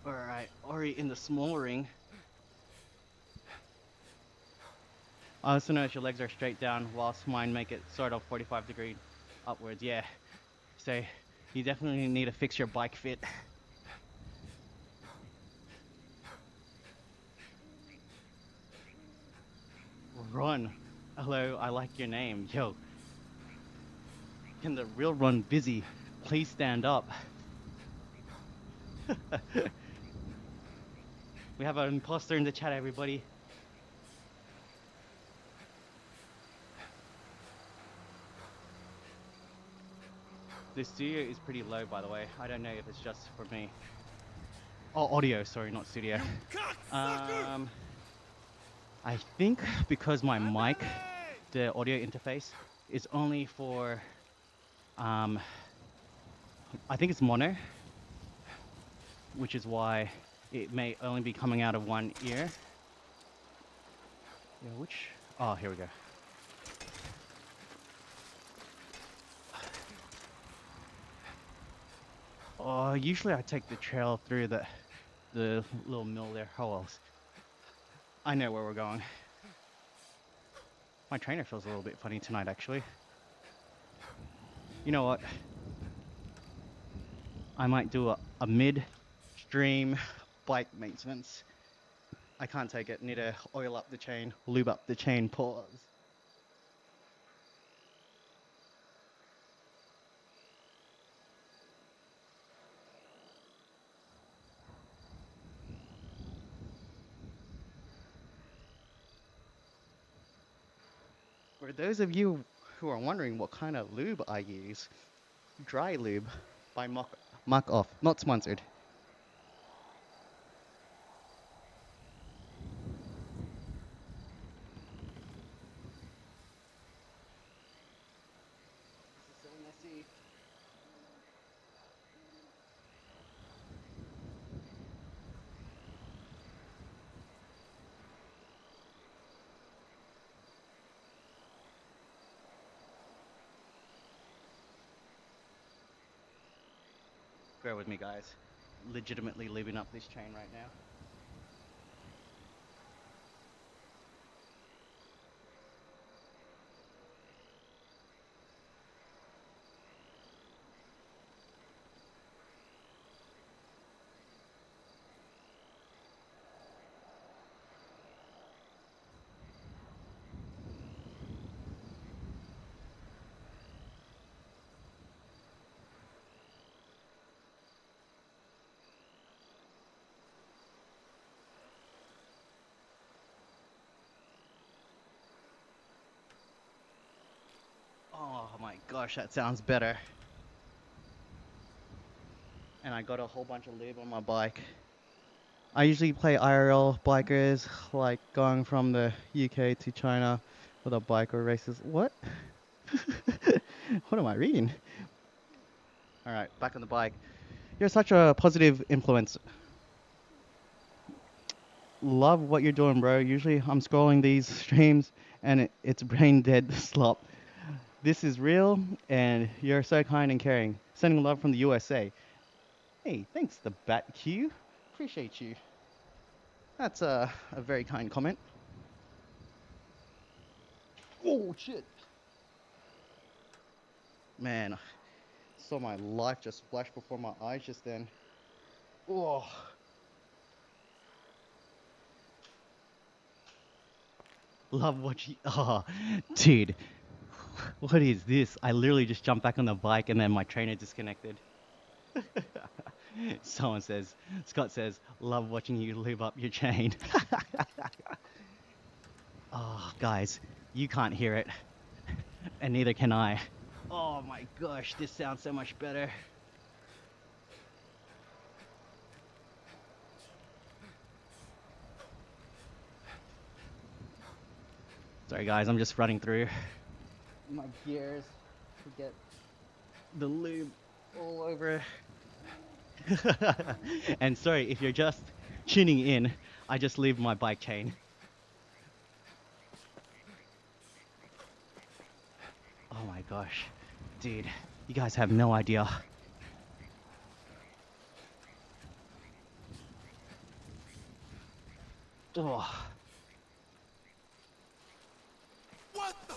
Alright, Ori in the small ring. Also notice your legs are straight down whilst mine make it sort of 45-degree upwards. Yeah. So you definitely need to fix your bike fit. Run. Hello, I like your name. Yo. Can the real Run busy please stand up? We have an imposter in the chat, everybody. The studio is pretty low, by the way. I don't know if it's just for me. Oh, audio, sorry, not studio. I think because my mic, the audio interface, is only for, I think it's mono, which is why it may only be coming out of one ear. Yeah, which? Oh, here we go. Oh, usually I take the trail through the little mill there. Oh well. I know where we're going. My trainer feels a little bit funny tonight, actually. You know what? I might do a mid-stream bike maintenance. I can't take it. Need to oil up the chain, lube up the chain, pause. For those of you who are wondering what kind of lube I use, Dry Lube by Muck Off, not sponsored. bear with me, guys. Legitimately living up this chain right now. Oh my gosh, that sounds better. And I got a whole bunch of lube on my bike. I usually play IRL bikers, like going from the UK to China with a biker races. What? What am I reading? All right, back on the bike. You're such a positive influence. Love what you're doing, bro. Usually I'm scrolling these streams and it's brain dead slop. This is real and you're so kind and caring. Sending love from the USA. Hey, thanks, the Bat Q. Appreciate you. That's a very kind comment. Oh, shit. Man, saw my life just flash before my eyes just then. Oh. Love watching. Oh, dude. What is this? I literally just jumped back on the bike and then my trainer disconnected. Someone says, Scott says, love watching you lube up your chain. Oh, guys, you can't hear it. And neither can I. Oh my gosh, this sounds so much better. Sorry guys, I'm just running through my gears to get the lube all over. And sorry, if you're just tuning in, I just leave my bike chain. Oh my gosh, dude, you guys have no idea. Oh,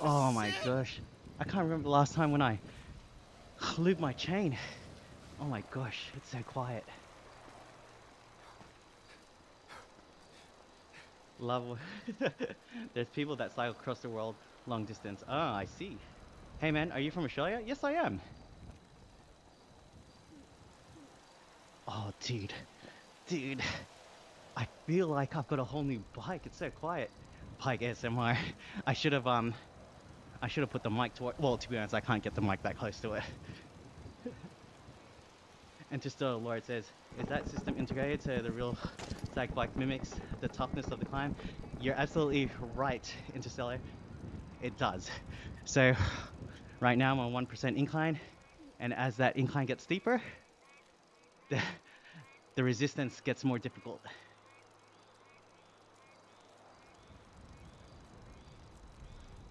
oh my gosh, I can't remember the last time when I lubed my chain. Oh my gosh, it's so quiet. Love. There's people that cycle across the world long distance. Ah, I see. Hey man, are you from Australia? Yes, I am. Oh, dude, I feel like I've got a whole new bike. It's so quiet. Bike ASMR. I should have put the mic toward. Well, to be honest, I can't get the mic that close to it. And just Laura, it says, is that system integrated so the real stag bike mimics the toughness of the climb? You're absolutely right, Interstellar. It does. So right now I'm on 1% incline, and as that incline gets steeper, the resistance gets more difficult.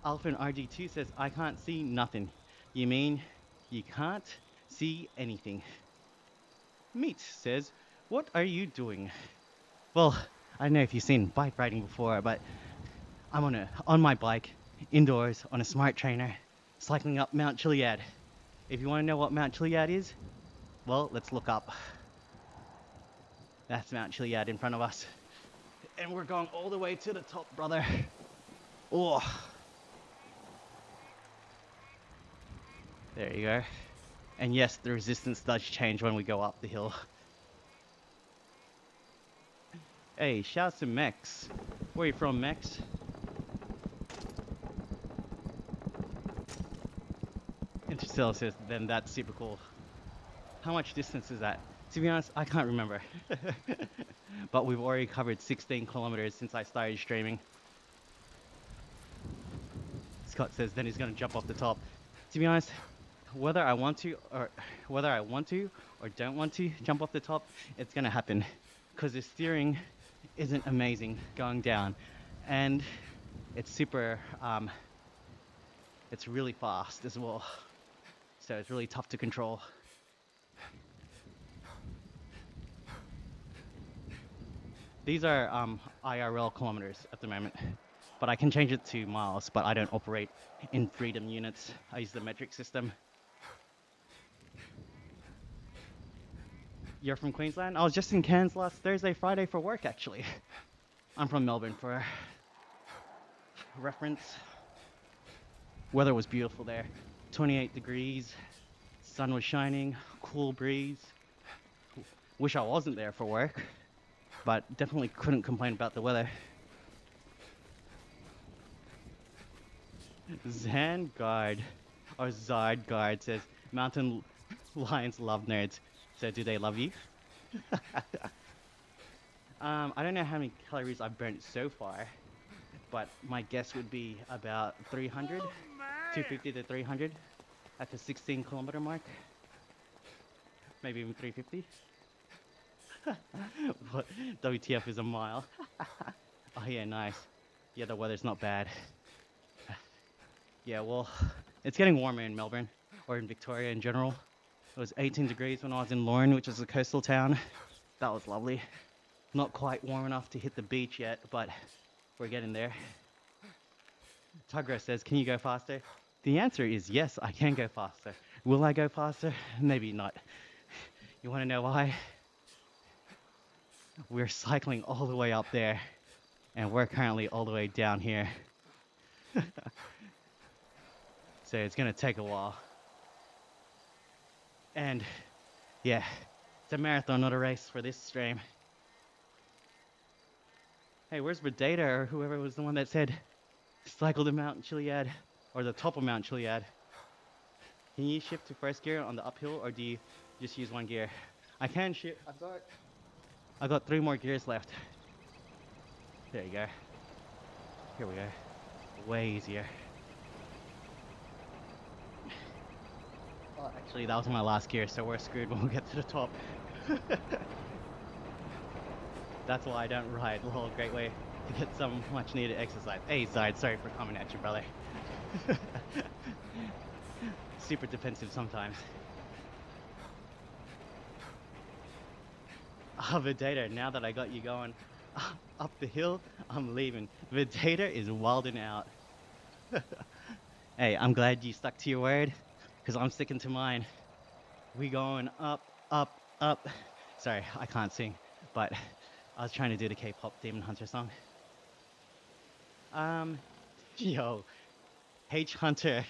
Alpha RG2 says, I can't see nothing. You mean you can't see anything? Meat says, what are you doing? Well, I don't know if you've seen bike riding before, but I'm on my bike, indoors, on a smart trainer, cycling up Mount Chiliad. If you want to know what Mount Chiliad is, well, let's look up. That's Mount Chiliad in front of us. And we're going all the way to the top, brother. Oh. There you go. And yes, the resistance does change when we go up the hill. Hey, shouts to Mex. Where are you from, Mex? Interstellar says, then that's super cool. How much distance is that? To be honest, I can't remember. But we've already covered 16 kilometers since I started streaming. Scott says, then he's gonna jump off the top. To be honest, whether I want to or don't want to jump off the top, it's gonna happen. Because the steering isn't amazing going down. And it's super, it's really fast as well. So it's really tough to control. These are IRL kilometers at the moment, but I can change it to miles. But I don't operate in freedom units. I use the metric system. You're from Queensland? I was just in Cairns last Thursday, Friday for work actually. I'm from Melbourne for reference. Weather was beautiful there. 28 degrees, sun was shining, cool breeze. Wish I wasn't there for work, but definitely couldn't complain about the weather. Zangard or Zardguard says mountain lions love nerds. So do they love you? I don't know how many calories I've burnt so far, but my guess would be about 300, 250 to 300 at the 16-kilometer mark. Maybe even 350. What? WTF is a mile. Oh yeah, nice. Yeah, the weather's not bad. Yeah, well, it's getting warmer in Melbourne, or in Victoria in general. It was 18 degrees when I was in Lorne, which is a coastal town. That was lovely. Not quite warm enough to hit the beach yet, but we're getting there. Tugra says, can you go faster? The answer is yes, I can go faster. Will I go faster? Maybe not. You want to know why? We're cycling all the way up there, and we're currently all the way down here. So it's going to take a while. And yeah, it's a marathon, not a race for this stream. Hey, where's Redata or whoever was the one that said cycle the Mount Chiliad or the top of Mount Chiliad? Can you shift to first gear on the uphill, or do you just use one gear? I can shift. I've got 3 more gears left. There you go. Here we go. Way easier. Oh, actually, that was my last gear, so we're screwed when we get to the top. That's why I don't ride. Lol, great way to get some much needed exercise. Hey, Zide, sorry for coming at you, brother. Super defensive sometimes. Oh, Vedator, now that I got you going up the hill, I'm leaving. Vedator is wilding out. Hey, I'm glad you stuck to your word, because I'm sticking to mine. We going up, up, up. Sorry, I can't sing, but I was trying to do the K-pop Demon Hunter song. Yo, H Hunter.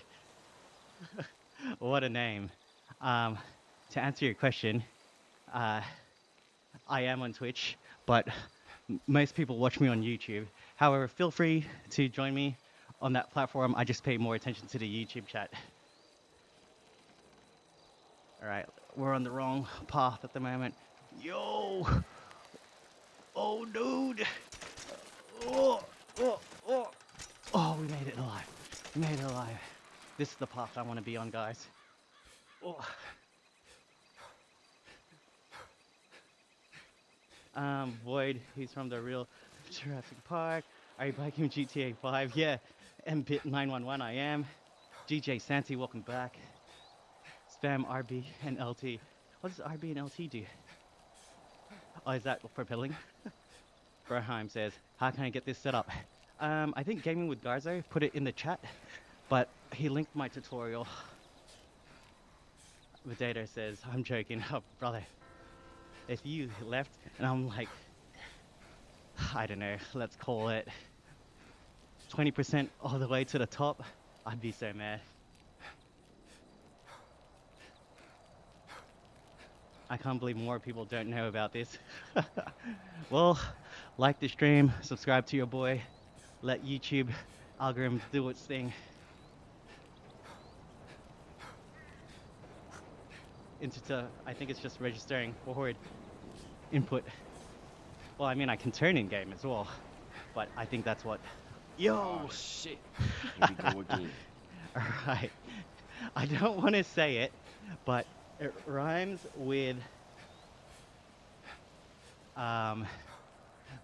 What a name. To answer your question, I am on Twitch, but most people watch me on YouTube. However, feel free to join me on that platform. I just pay more attention to the YouTube chat. Alright, we're on the wrong path at the moment. Yo! Oh, dude! Oh, oh, oh! Oh, we made it alive. We made it alive. This is the path I want to be on, guys. Oh. Void, he's from the real Jurassic Park. Are you biking GTA 5? Yeah. mbit 911, I am. GJ Santi, welcome back. Spam RB and LT. What does RB and LT do? Oh, is that for pedaling? Berheim says, how can I get this set up? I think Gaming with Garzo put it in the chat, but he linked my tutorial. Vedator says, I'm joking. Oh, brother. If you left and I'm like, I don't know, let's call it 20% all the way to the top, I'd be so mad. I can't believe more people don't know about this. Well, like the stream, subscribe to your boy, let YouTube algorithm do its thing. I think it's just registering forward input. Well, I mean, I can turn in game as well, but I think that's what. Yo! Oh, shit. Here we go again. Alright. I don't want to say it, but it rhymes with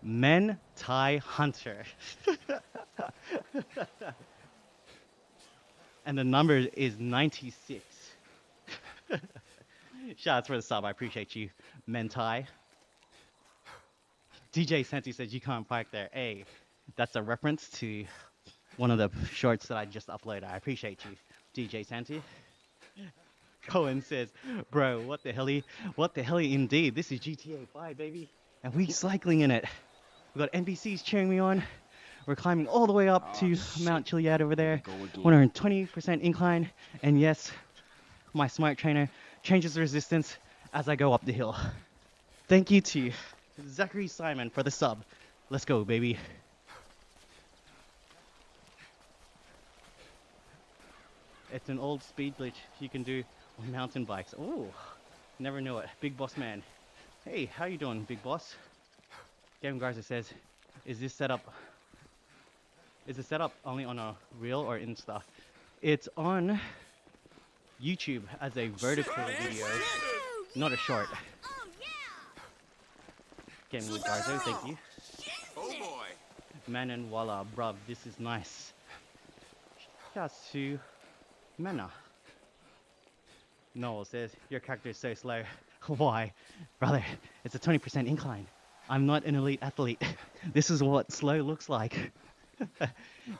Men Thai Hunter. And the number is 96. Shoutouts for the sub, I appreciate you, Men Thai. DJ Santi says you can't park there. Hey, that's a reference to one of the shorts that I just uploaded. I appreciate you, DJ Santi. Cohen says, bro, what the hell? What the hell indeed? This is GTA 5, baby. And we cycling in it. We got NPCs cheering me on. We're climbing all the way up to Mount Chiliad over there. 120% incline. And yes, my smart trainer changes the resistance as I go up the hill. Thank you to Zachary Simon for the sub. Let's go, baby. It's an old speed glitch you can do on mountain bikes. Oh, never knew it. Big Boss Man. Hey, how you doing, Big Boss? Game Garza says, is the setup only on a reel or Insta? It's on YouTube as a vertical video, not a short. Oh yeah! Game with Garza, thank you. Oh boy. Manon Walla, bruv, this is nice. Shouts to Mana. Noel says, your character is so slow. Why? Brother, it's a 20% incline. I'm not an elite athlete. This is what slow looks like.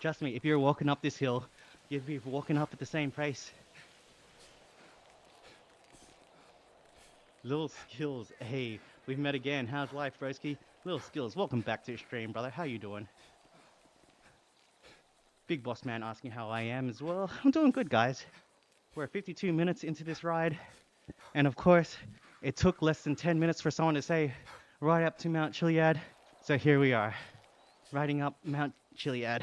Trust me, if you're walking up this hill, you'd be walking up at the same pace. Little Skills, hey, we've met again. How's life, broski? Little Skills, welcome back to the stream, brother. How you doing? Big Boss Man asking how I am as well. I'm doing good, guys. We're 52 minutes into this ride. And of course, it took less than 10 minutes for someone to say, right up to Mount Chiliad. So here we are, riding up Mount Chiliad.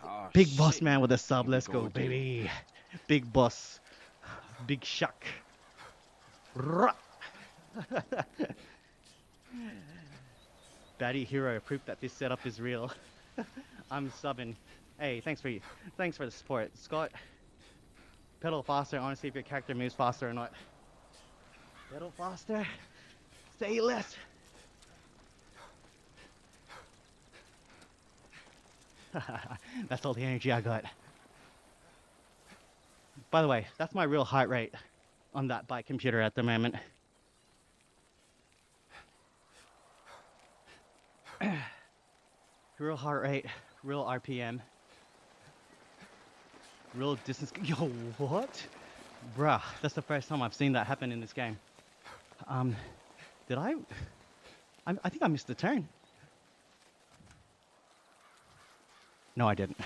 Oh, Big Boss shit. Man with a sub, Here we let's go, again. baby. Big Boss. Big Shuck. Rah. Batty Hero, proof that this setup is real. I'm subbing. Hey, thanks for the support. Scott, pedal faster. I want to see if your character moves faster or not. Pedal faster. Say less. That's all the energy I got. By the way, that's my real heart rate on that bike computer at the moment. Real heart rate, real RPM, real distance. Yo, what? Bruh, that's the first time I've seen that happen in this game. Did I think I missed the turn. No, I didn't.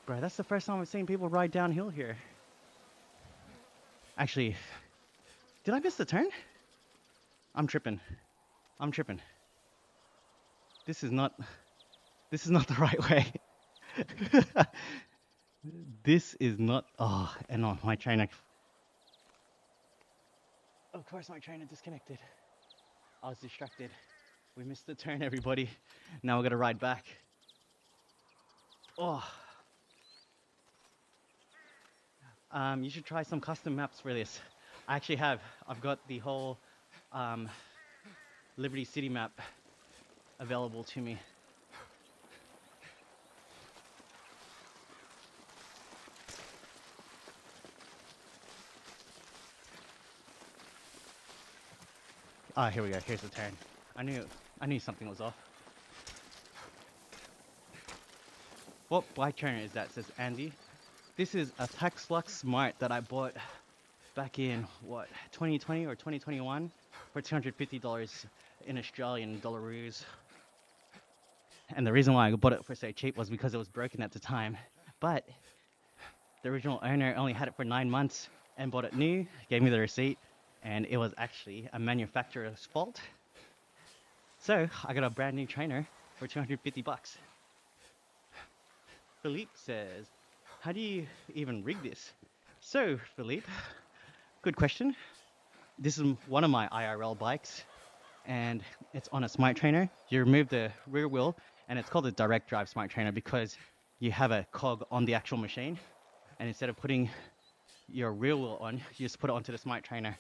Bruh, that's the first time I've seen people ride downhill here. Actually, did I miss the turn? I'm tripping. This is not the right way. This is not, oh, and on my trainer. Of course my trainer disconnected. I was distracted. We missed the turn, everybody. Now we're gonna ride back. Oh. You should try some custom maps for this. I actually have. I've got the whole Liberty City map available to me. Ah, here we go. Here's the turn. I knew something was off. What bike trainer is that? Says Andy. This is a Taxlux Smart that I bought back in what 2020 or 2021 for $250 in Australian dollaroos. And the reason why I bought it for so cheap was because it was broken at the time. But the original owner only had it for 9 months and bought it new, gave me the receipt, and it was actually a manufacturer's fault. So I got a brand new trainer for $250. Philippe says, how do you even rig this? So Philippe, good question. This is one of my IRL bikes, and it's on a smart trainer. You remove the rear wheel, and it's called a direct drive smart trainer because you have a cog on the actual machine, and instead of putting your rear wheel on, you just put it onto the smart trainer,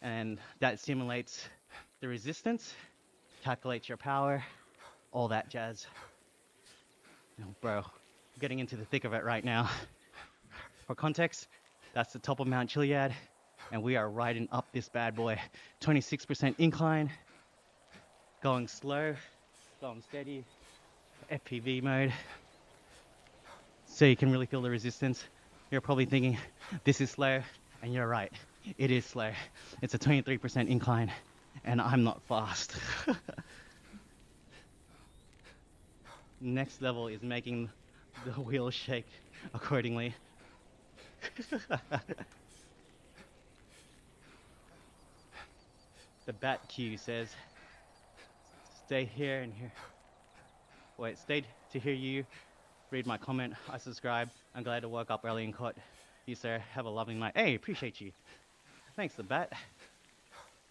and that simulates the resistance, calculates your power, all that jazz. Bro, getting into the thick of it right now. For context, that's the top of Mount Chiliad, and we are riding up this bad boy. 26% incline. going slow, going steady, FPV mode, so you can really feel the resistance. You're probably thinking, this is slow, and you're right. It is slow. It's a 23% incline, and I'm not fast. Next level is making the wheel shake accordingly. The bat cue says, stay here and here. Wait, stayed to hear you read my comment. I subscribe. I'm glad to woke up early and caught you, sir. Have a lovely night. Hey, appreciate you. Thanks, the bat.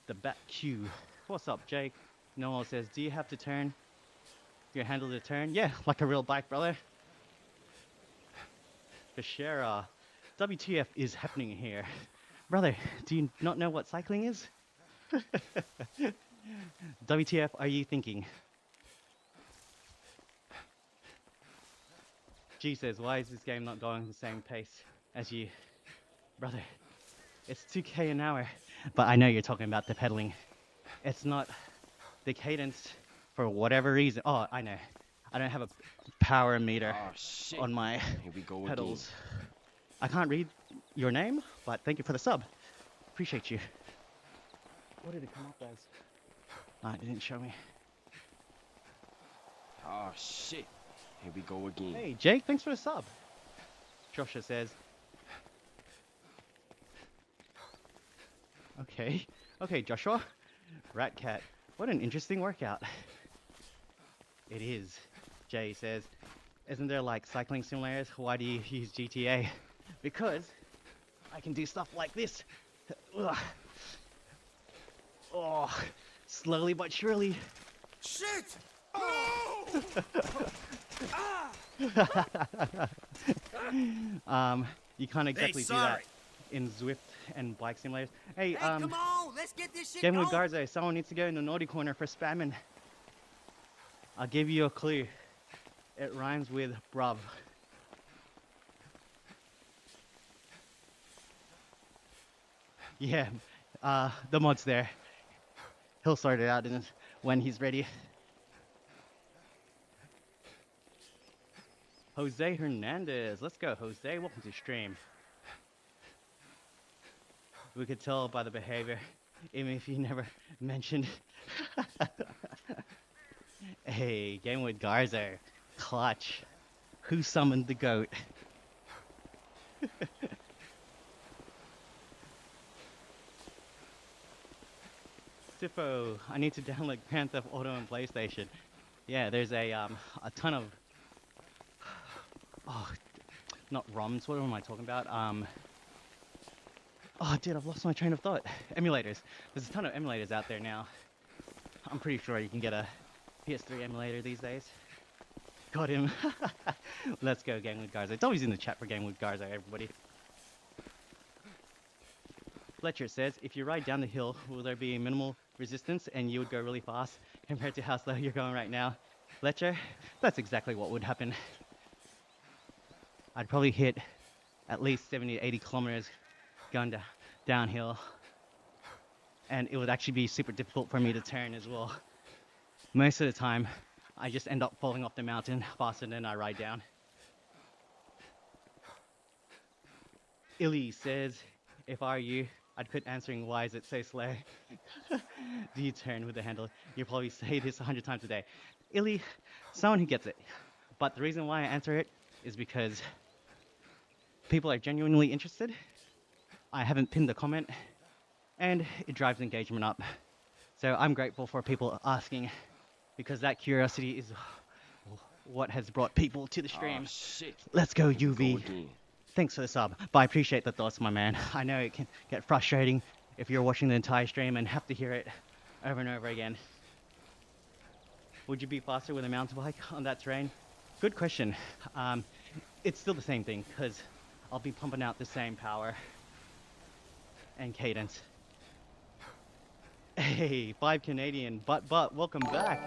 The bat cue. What's up, Jake? Noel says, do you have to turn your handle to turn? Yeah, like a real bike, brother. Bashara, WTF is happening here? Brother, do you not know what cycling is? WTF are you thinking? G says, why is this game not going the same pace as you? Brother, it's 2k an hour. But I know you're talking about the pedaling. It's not the cadence for whatever reason. Oh, I know. I don't have a power meter on my Here we go pedals. I can't read your name, but thank you for the sub. Appreciate you. What did it come up as? Ah, it didn't show me. Oh shit. Here we go again. Hey, Jake, thanks for the sub. Joshua says. Okay, Joshua. Rat Cat. What an interesting workout. It is. Jay says, isn't there like cycling simulators? Why do you use GTA? Because I can do stuff like this. Ugh. Oh, slowly but surely. Shit! Oh! You can't exactly do that in Zwift and bike simulators. Hey, come on, let's get this shit Game with going. Garzo, someone needs to go in the naughty corner for spamming. I'll give you a clue. It rhymes with bruv. Yeah, the mod's there. He'll sort it out when he's ready. Jose Hernandez. Let's go, Jose. Welcome to stream. We could tell by the behavior, even if you never mentioned. Hey, game with Garza. Clutch. Who summoned the goat? Sifo, I need to download Grand Theft Auto on PlayStation. Yeah, there's a ton of not ROMs. What am I talking about? Oh, dude, I've lost my train of thought. Emulators. There's a ton of emulators out there now. I'm pretty sure you can get a PS3 emulator these days. Got him. Let's go, Game with Garza. It's always in the chat for Game with Garza, everybody. Fletcher says, if you ride down the hill, will there be minimal resistance and you would go really fast compared to how slow you're going right now? Fletcher, that's exactly what would happen. I'd probably hit at least 70 to 80 kilometers going downhill. And it would actually be super difficult for me to turn as well. Most of the time, I just end up falling off the mountain faster than I ride down. Illy says, if I were you, I'd quit answering why is it so slow. Do you turn with the handle? You probably say this 100 times a day. Illy, someone who gets it. But the reason why I answer it is because people are genuinely interested. I haven't pinned the comment, and it drives engagement up. So I'm grateful for people asking, because that curiosity is what has brought people to the stream. Oh, shit. Let's go, Here we UV. go again. Thanks for the sub, but I appreciate the thoughts, my man. I know it can get frustrating if you're watching the entire stream and have to hear it over and over again. Would you be faster with a mountain bike on that terrain? Good question. It's still the same thing, because I'll be pumping out the same power and cadence. Hey, 5 Canadian, but, welcome back.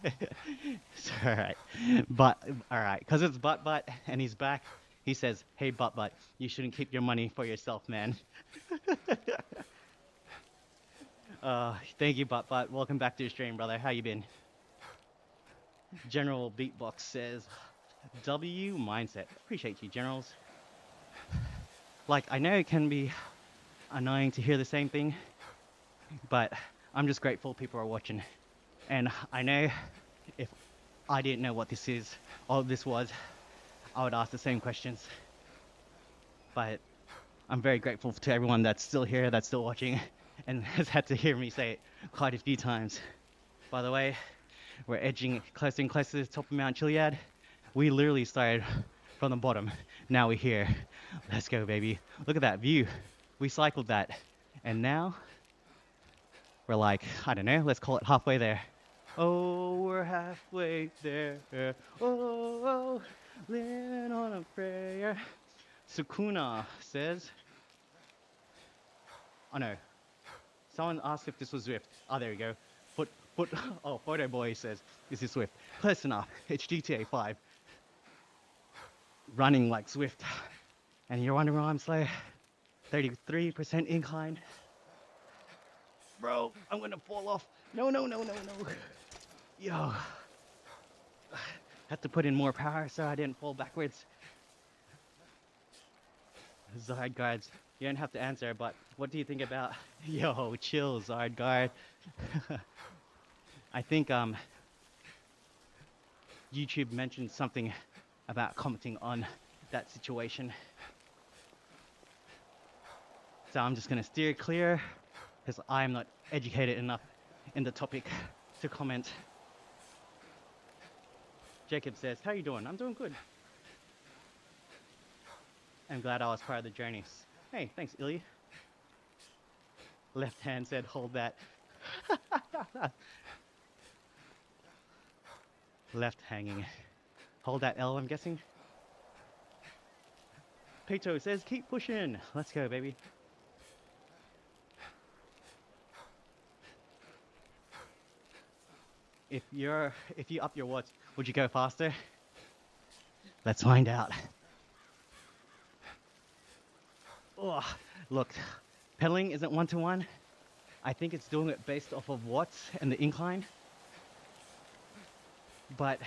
It's alright, but, alright, because it's but, and he's back, he says, hey, but, you shouldn't keep your money for yourself, man. Thank you, but welcome back to the stream, brother. How you been? General Beatbox says, W mindset. Appreciate you, generals. Like, I know it can be annoying to hear the same thing, but I'm just grateful people are watching. And I know if I didn't know what this is, or this was, I would ask the same questions. But I'm very grateful to everyone that's still here, that's still watching, and has had to hear me say it quite a few times. By the way, we're edging closer and closer to the top of Mount Chiliad. We literally started from the bottom. Now we're here. Let's go, baby. Look at that view. We cycled that. And now we're like, I don't know, let's call it halfway there. Oh, we're halfway there. Oh, living on a prayer. Sukuna says, oh no, someone asked if this was Zwift. Oh, there you go. Oh, Photo Boy says, this is Swift. Close enough. It's GTA 5. Running like Swift. And you're wondering why I'm slow? 33% incline. Bro, I'm gonna fall off. No. Yo. Had to put in more power so I didn't fall backwards. Zard guards, you don't have to answer, but what do you think about... Yo, chill, Zard guard. I think YouTube mentioned something about commenting on that situation. So I'm just gonna steer clear because I'm not educated enough in the topic to comment. Jacob says, how you doing? I'm doing good. I'm glad I was part of the journey. Hey, thanks, Illy. Left hand said, hold that. Left hanging. Hold that L, I'm guessing. Pito says, keep pushing. Let's go, baby. If you up your watts, would you go faster? Let's find out. Oh, look, pedaling isn't 1-to-1. I think it's doing it based off of watts and the incline. But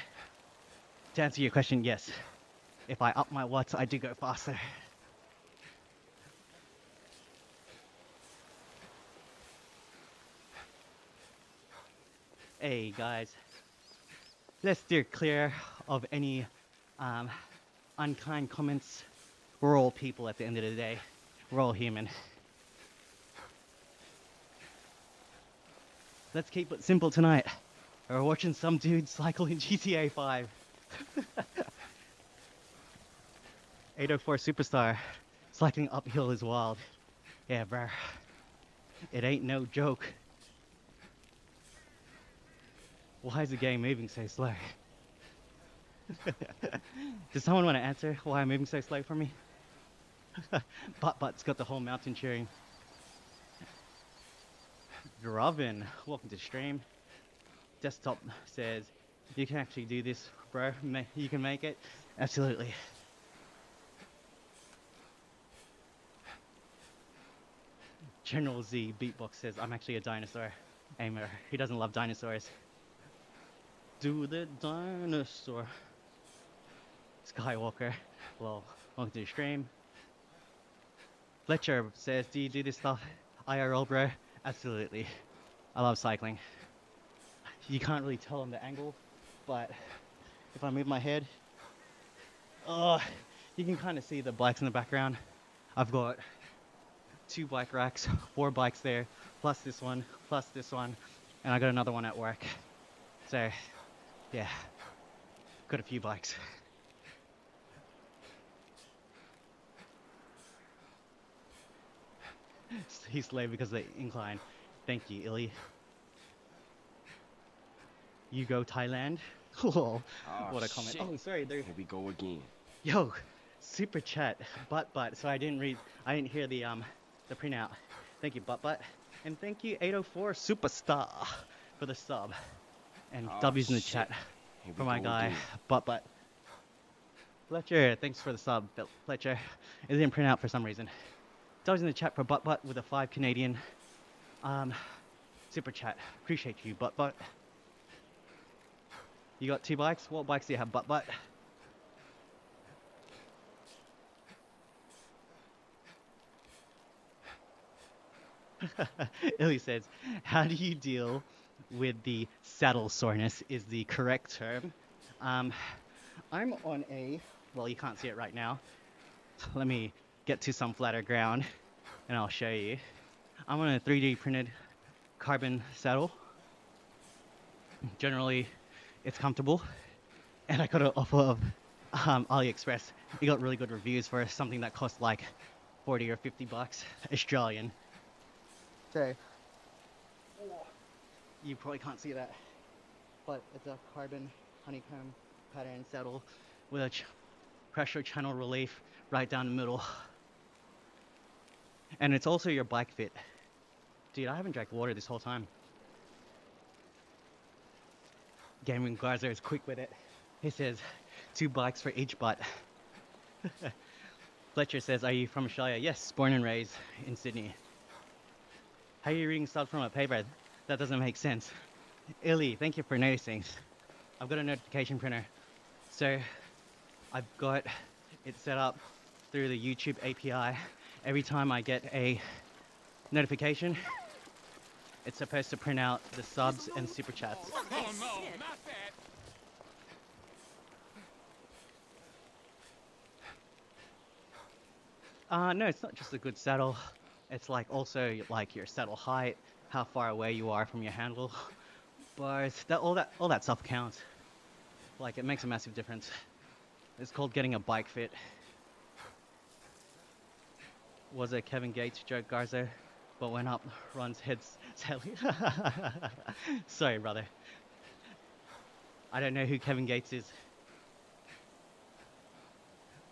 to answer your question, yes. If I up my watts, I do go faster. Hey guys, let's steer clear of any unkind comments. We're all people at the end of the day. We're all human. Let's keep it simple tonight. We're watching some dude cycle in GTA 5. 804 Superstar. Cycling uphill is wild. Yeah, bruh. It ain't no joke. Why is the game moving so slow? Does someone want to answer why I'm moving so slow for me? Butt's got the whole mountain cheering. Robin, welcome to the stream. Desktop says, you can actually do this, bro. You can make it. Absolutely. General Z Beatbox says, I'm actually a dinosaur. Aimer, he doesn't love dinosaurs. Do the dinosaur. Skywalker, well, welcome to the stream. Fletcher says, do you do this stuff IRL, bro? Absolutely. I love cycling. You can't really tell on the angle, but if I move my head, you can kind of see the bikes in the background. I've got 2 bike racks, 4 bikes there, plus this one, and I got another one at work. So, yeah, got a few bikes. He's slow because of the incline. Thank you, Illy. You go Thailand? Oh, what a comment. Shit. Oh, sorry. Here we go again. Yo, super chat. But. So I didn't hear the printout. Thank you, but. And thank you, 804 Superstar, for the sub. And W's in the chat for my guy, again. But. Fletcher, thanks for the sub, Fletcher. It didn't print out for some reason. W's in the chat for but with a 5 Canadian. super chat. Appreciate you, butt. You got 2 bikes? What bikes do you have, butt? Illy says, how do you deal with the saddle soreness is the correct term. I'm on a, well, you can't see it right now. Let me get to some flatter ground and I'll show you. I'm on a 3D printed carbon saddle. Generally, it's comfortable. And I got it off of AliExpress. It got really good reviews for something that cost like 40 or 50 bucks Australian. So, you probably can't see that, but it's a carbon honeycomb pattern saddle with a pressure channel relief right down the middle. And it's also your bike fit. Dude, I haven't drank water this whole time. Gaming Garza is quick with it. He says, 2 bikes for each butt. Fletcher says, are you from Australia? Yes, born and raised in Sydney. How are you reading stuff from a paper? That doesn't make sense. Illy, thank you for noticing. I've got a notification printer. So I've got it set up through the YouTube API. Every time I get a notification, it's supposed to print out the subs and super chats. Oh no, not that. No, it's not just a good saddle. It's like also like your saddle height, how far away you are from your handle bars. All that stuff counts. Like, it makes a massive difference. It's called getting a bike fit. Was a Kevin Gates joke, Garzo, but went up, runs heads, Sally. Sorry, brother. I don't know who Kevin Gates is.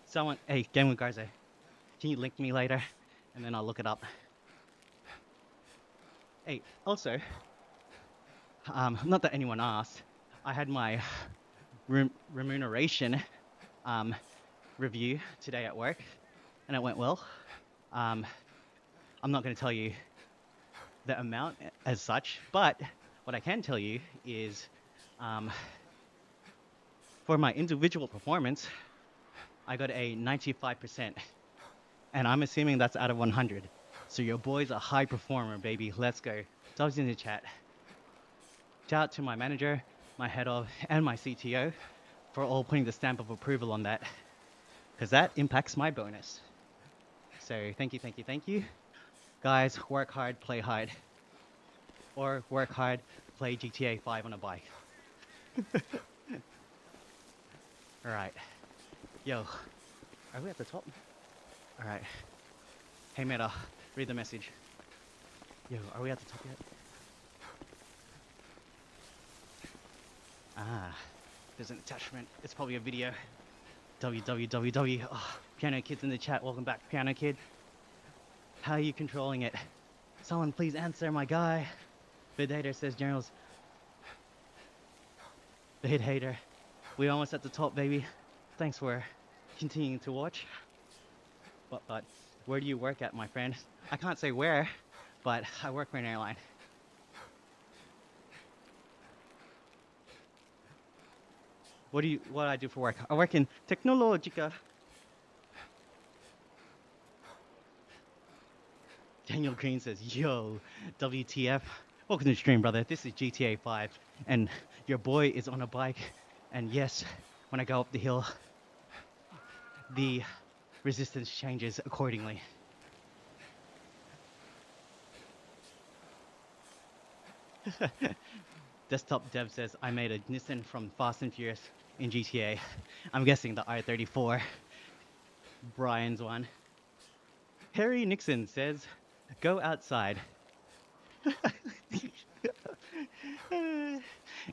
Someone, hey, Game with Garzo, can you link me later? And then I'll look it up. Hey, also, not that anyone asked, I had my remuneration review today at work, and it went well. I'm not going to tell you the amount as such, but what I can tell you is for my individual performance, I got a 95%, and I'm assuming that's out of 100. So your boy's a high performer, baby. Let's go. Dubs in the chat. Shout out to my manager, my head of, and my CTO for all putting the stamp of approval on that, because that impacts my bonus. So thank you. Guys, work hard, play hard. Or work hard, play GTA 5 on a bike. Alright. Yo, are we at the top? Alright. Hey Meta, read the message. Yo, are we at the top yet? Ah, there's an attachment. It's probably a video. www. Oh, Piano Kid's in the chat. Welcome back, Piano Kid. How are you controlling it? Someone please answer, my guy. Vid Hater says Generals. Vid Hater. We almost at the top, baby. Thanks for continuing to watch. But where do you work at, my friend? I can't say where, but I work for an airline. What do I do for work? I work in Technologica. Daniel Green says, yo, WTF. Welcome to the stream, brother. This is GTA 5, and your boy is on a bike. And yes, when I go up the hill, the resistance changes accordingly. Desktop Dev says, I made a Nissan from Fast and Furious in GTA. I'm guessing the I-34. Brian's one. Harry Nixon says, go outside.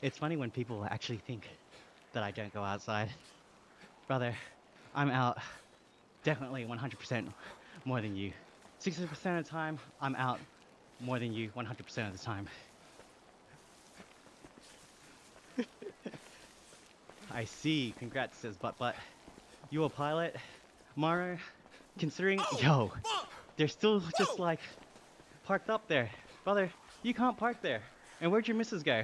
It's funny when people actually think that I don't go outside. Brother, I'm out definitely 100% more than you. 60% of the time, I'm out more than you 100% of the time. I see. Congrats, says Butt. You a pilot? Maro, considering... Yo, they're still just like parked up there. Brother, You can't park there. And where'd your missus go?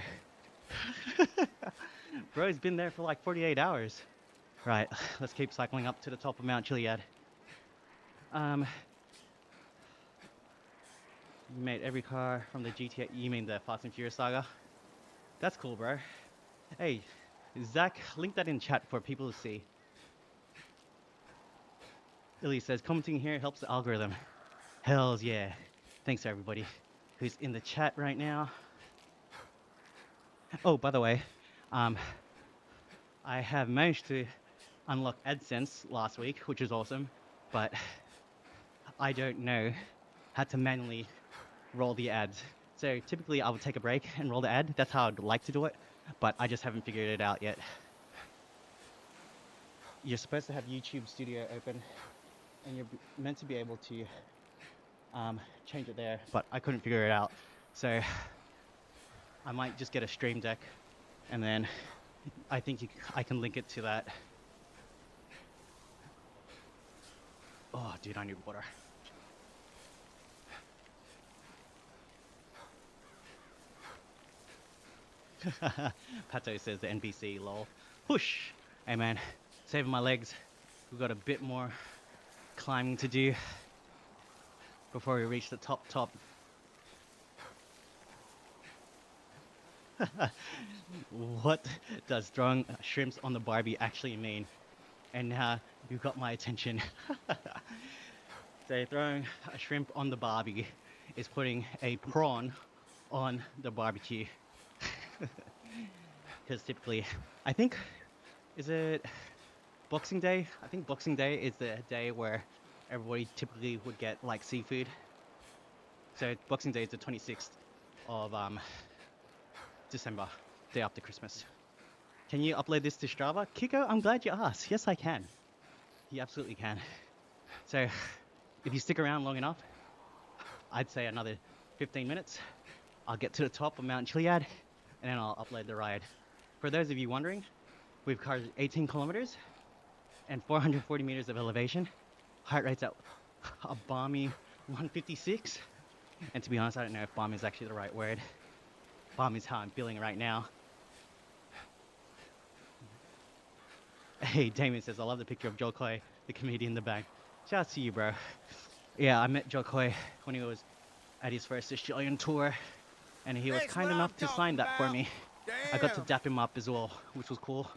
Bro's been there for like 48 hours. Right, let's keep cycling up to the top of Mount Chiliad. You made every car from the GTA. You mean the Fast and Furious saga? That's cool, bro. Hey, Zach, link that in chat for people to see. Illy says, commenting here helps the algorithm. Hells yeah. Thanks to everybody who's in the chat right now. Oh, by the way, I have managed to unlock AdSense last week, which is awesome, but I don't know how to manually roll the ads. So typically I would take a break and roll the ad. That's how I'd like to do it, but I just haven't figured it out yet. You're supposed to have YouTube Studio open, and you're meant to be able to change it there, but I couldn't figure it out. So I might just get a Stream Deck, and then I think I can link it to that. Oh, dude, I need water. Pato says the NPC, lol. Whoosh! Hey man, saving my legs. We've got a bit more climbing to do before we reach the top. What does throwing shrimps on the Barbie actually mean? And now you've got my attention. So throwing a shrimp on the Barbie is putting a prawn on the barbecue. Because typically, I think, is it Boxing Day? I think Boxing Day is the day where everybody typically would get like seafood. So Boxing Day is the 26th of December, day after Christmas. Can you upload this to Strava? Kiko, I'm glad you asked. Yes, I can. You absolutely can. So if you stick around long enough, I'd say another 15 minutes, I'll get to the top of Mount Chiliad, and then I'll upload the ride. For those of you wondering, we've covered 18 kilometers and 440 meters of elevation. Heart rate's at a balmy 156. And to be honest, I don't know if balmy is actually the right word. Balmy is how I'm feeling right now. Hey, Damien says, I love the picture of Joe Coy, the comedian in the back. Shout out to you, bro. Yeah, I met Joe Coy when he was at his first Australian tour, and he was That's kind what enough I'm to sign that for talking me. about. I got to Damn. dap him up as well, which was cool.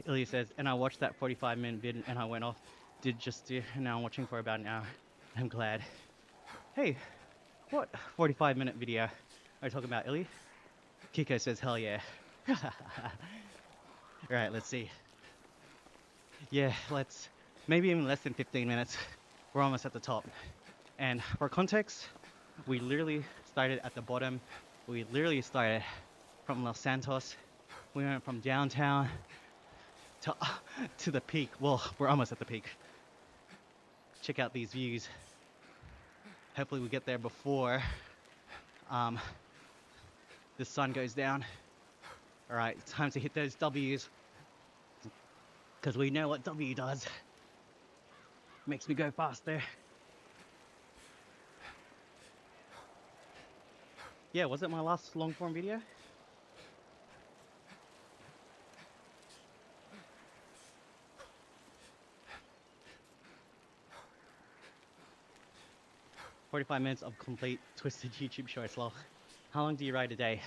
Ilya says, and I watched that 45-minute vid and I went off, did just do, and now I'm watching for about an hour. I'm glad. Hey, what 45-minute video are you talking about, Ilya? Kiko says, hell yeah. Right, let's see. Yeah, maybe even less than 15 minutes. We're almost at the top. And for context, we literally started at the bottom. We literally started from Los Santos. We went from downtown to the peak. Well, we're almost at the peak. Check out these views. Hopefully we get there before the sun goes down. All right, it's time to hit those W's, because we know what W does. Makes me go faster. Yeah, was it my last long form video? "45 minutes of complete twisted YouTube shorts, lol. How long do you ride a day?"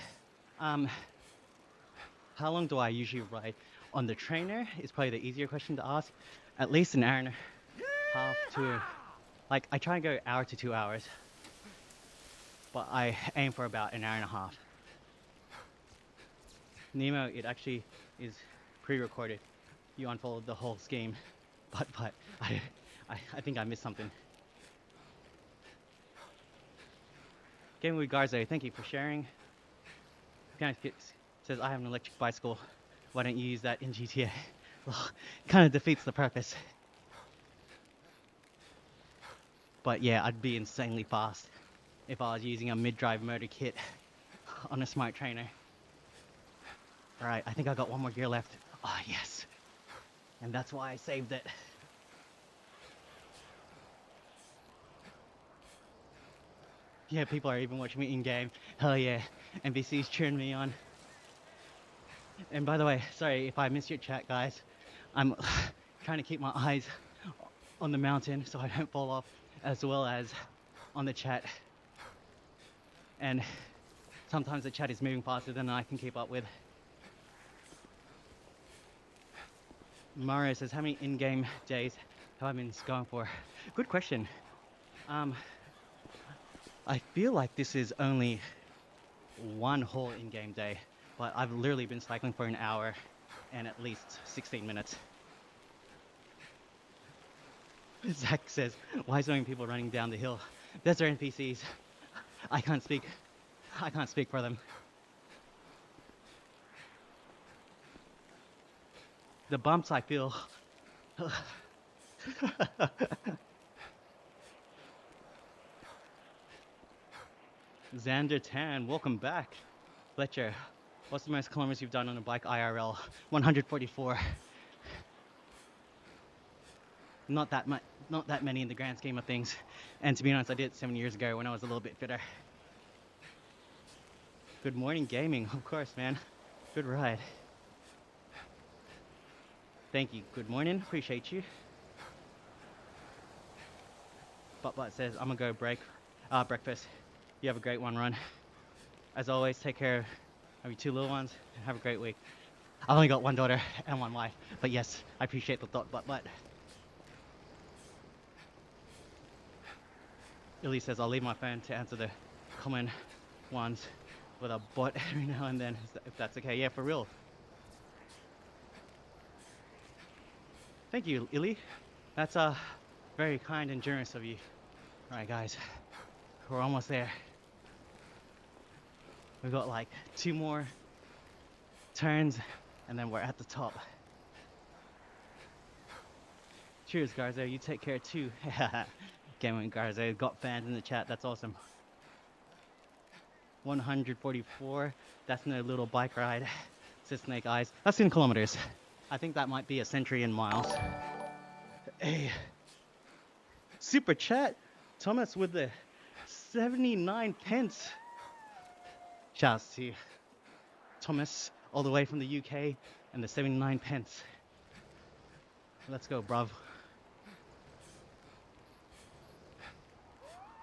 How long do I usually ride on the trainer is probably the easier question to ask. At least an hour and a half to, like, I try and go hour to 2 hours, but I aim for about an hour and a half. Nemo, it actually is pre-recorded. You unfollowed the whole scheme, but I think I missed something. Game with Garzo, thank you for sharing. Says, I have an electric bicycle. Why don't you use that in GTA? Well, kind of defeats the purpose. But yeah, I'd be insanely fast if I was using a mid-drive motor kit on a smart trainer. Alright, I think I got one more gear left. Oh, yes. and that's why I saved it. Yeah, people are even watching me in game. Hell yeah, NPC's cheering me on. And by the way, sorry if I missed your chat, guys. I'm trying to keep my eyes on the mountain so I don't fall off, as well as on the chat. And sometimes the chat is moving faster than I can keep up with. Mario says, how many in-game days have I been going for? Good question. I feel like this is only one whole in-game day, but I've literally been cycling for an hour and at least 16 minutes. Zach says, why so many people running down the hill? Those are NPCs. I can't speak for them. The bumps I feel. Xander Tan, welcome back. Fletcher, what's the most kilometers you've done on a bike IRL? 144. Not that many in the grand scheme of things. And to be honest, I did it 7 years ago when I was a little bit fitter. Good morning, gaming. Of course, man. Good ride. Thank you. Good morning. Appreciate you. Butt says, I'm gonna go breakfast. You have a great one, Ron. As always, take care of your two little ones and have a great week. I've only got one daughter and one wife, but yes, I appreciate the thought, but. Illy says, I'll leave my phone to answer the common ones with a bot every now and then, if that's okay. Yeah, for real. Thank you, Illy. That's very kind and generous of you. All right, guys, we're almost there. We've got like 2 more turns and then we're at the top. Cheers, Garzo. You take care too. Gaming Garzo got fans in the chat. That's awesome. 144. That's no little bike ride. Says Snake Eyes. That's in kilometers. I think that might be a century in miles. Hey. Super chat. Thomas with the 79 pence. Shouts to Thomas all the way from the UK and the 79 pence. Let's go, bruv.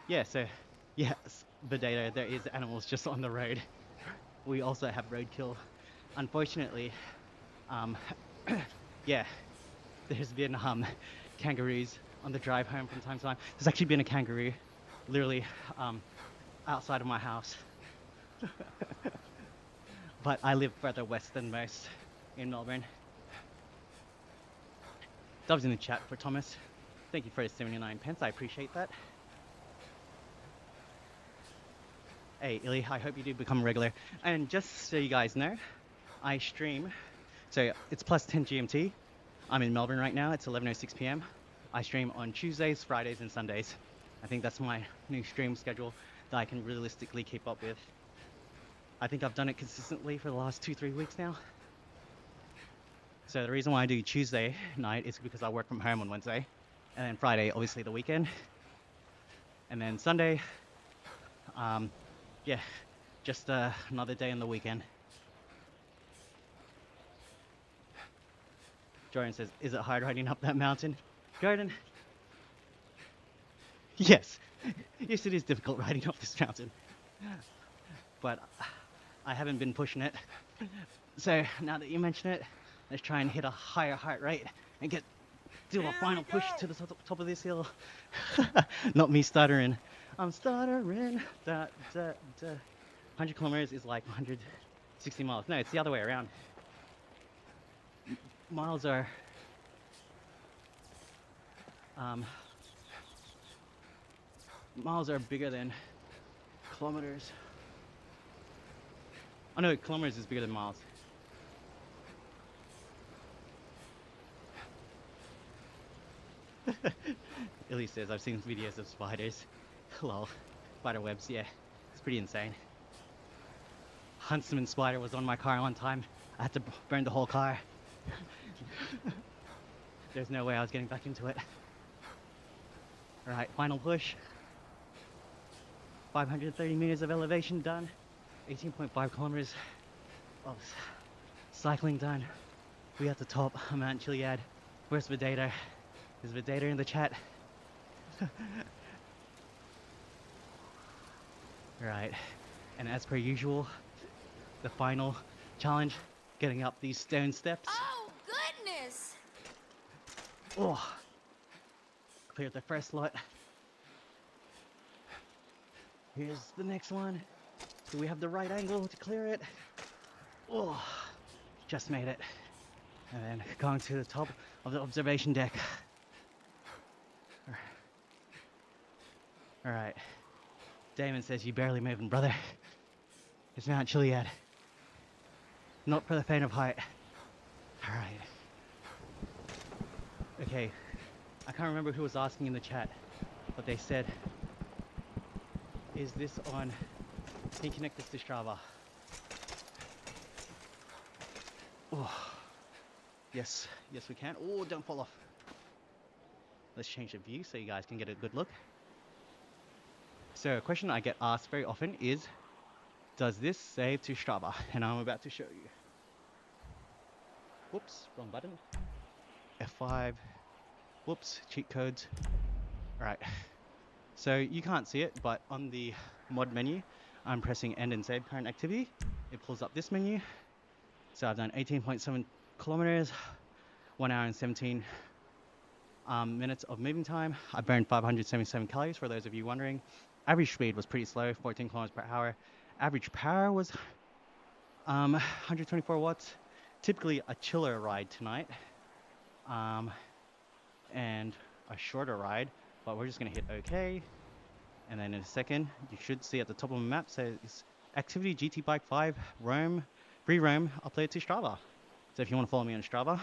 Yeah, so, yes, Potato, there is animals just on the road. We also have roadkill. Unfortunately, yeah, there's been kangaroos on the drive home from time to time. There's actually been a kangaroo literally outside of my house. But I live further west than most in Melbourne. Dubs in the chat for Thomas. Thank you for his 79 pence. I appreciate that. Hey, Illy, I hope you do become regular. And just so you guys know, I stream. So it's plus 10 GMT. I'm in Melbourne right now. It's 11:06 p.m. I stream on Tuesdays, Fridays, and Sundays. I think that's my new stream schedule that I can realistically keep up with. I think I've done it consistently for the last 2-3 weeks now. So the reason why I do Tuesday night is because I work from home on Wednesday. And then Friday, obviously the weekend. And then Sunday, yeah, just another day in the weekend. Jordan says, is it hard riding up that mountain? Jordan? Yes. Yes, it is difficult riding up this mountain. But I haven't been pushing it. So now that you mention it, let's try and hit a higher heart rate and do a final push to the top of this hill. Not me stuttering. I'm stuttering. 100 kilometers is like 160 miles. No, it's the other way around. Miles are bigger than kilometers. Oh no, kilometers is bigger than miles. Illy says, I've seen videos of spiders. Lol. Spider webs, yeah. It's pretty insane. Huntsman spider was on my car one time. I had to burn the whole car. There's no way I was getting back into it. Alright, final push. 530 meters of elevation done. 18.5 kilometers of cycling done. We at the top of Mount Chiliad. Where's Vidator? Is Vidator in the chat? Right, and as per usual, the final challenge, getting up these stone steps. Oh, goodness! Oh, cleared the first lot. Here's the next one. Do we have the right angle to clear it? Oh, just made it. And then going to the top of the observation deck. All right. Damon says, you barely moving, brother. It's Mount Chiliad. Not for the faint of heart. All right. Okay. I can't remember who was asking in the chat, but they said, is this on, can you connect this to Strava? Oh, yes, yes we can. Oh, don't fall off. Let's change the view so you guys can get a good look. So a question I get asked very often is, does this save to Strava? And I'm about to show you. Whoops, wrong button. F5. Whoops, cheat codes. Alright. So you can't see it, but on the mod menu, I'm pressing end and save current activity. It pulls up this menu. So I've done 18.7 kilometers, 1 hour and 17 minutes of moving time. I burned 577 calories, for those of you wondering. Average speed was pretty slow, 14 kilometers per hour. Average power was 124 watts. Typically a chiller ride tonight, and a shorter ride, but we're just gonna hit OK. And then in a second, you should see at the top of the map says Activity GT Bike 5 Roam, free roam, upload to Strava. So if you want to follow me on Strava,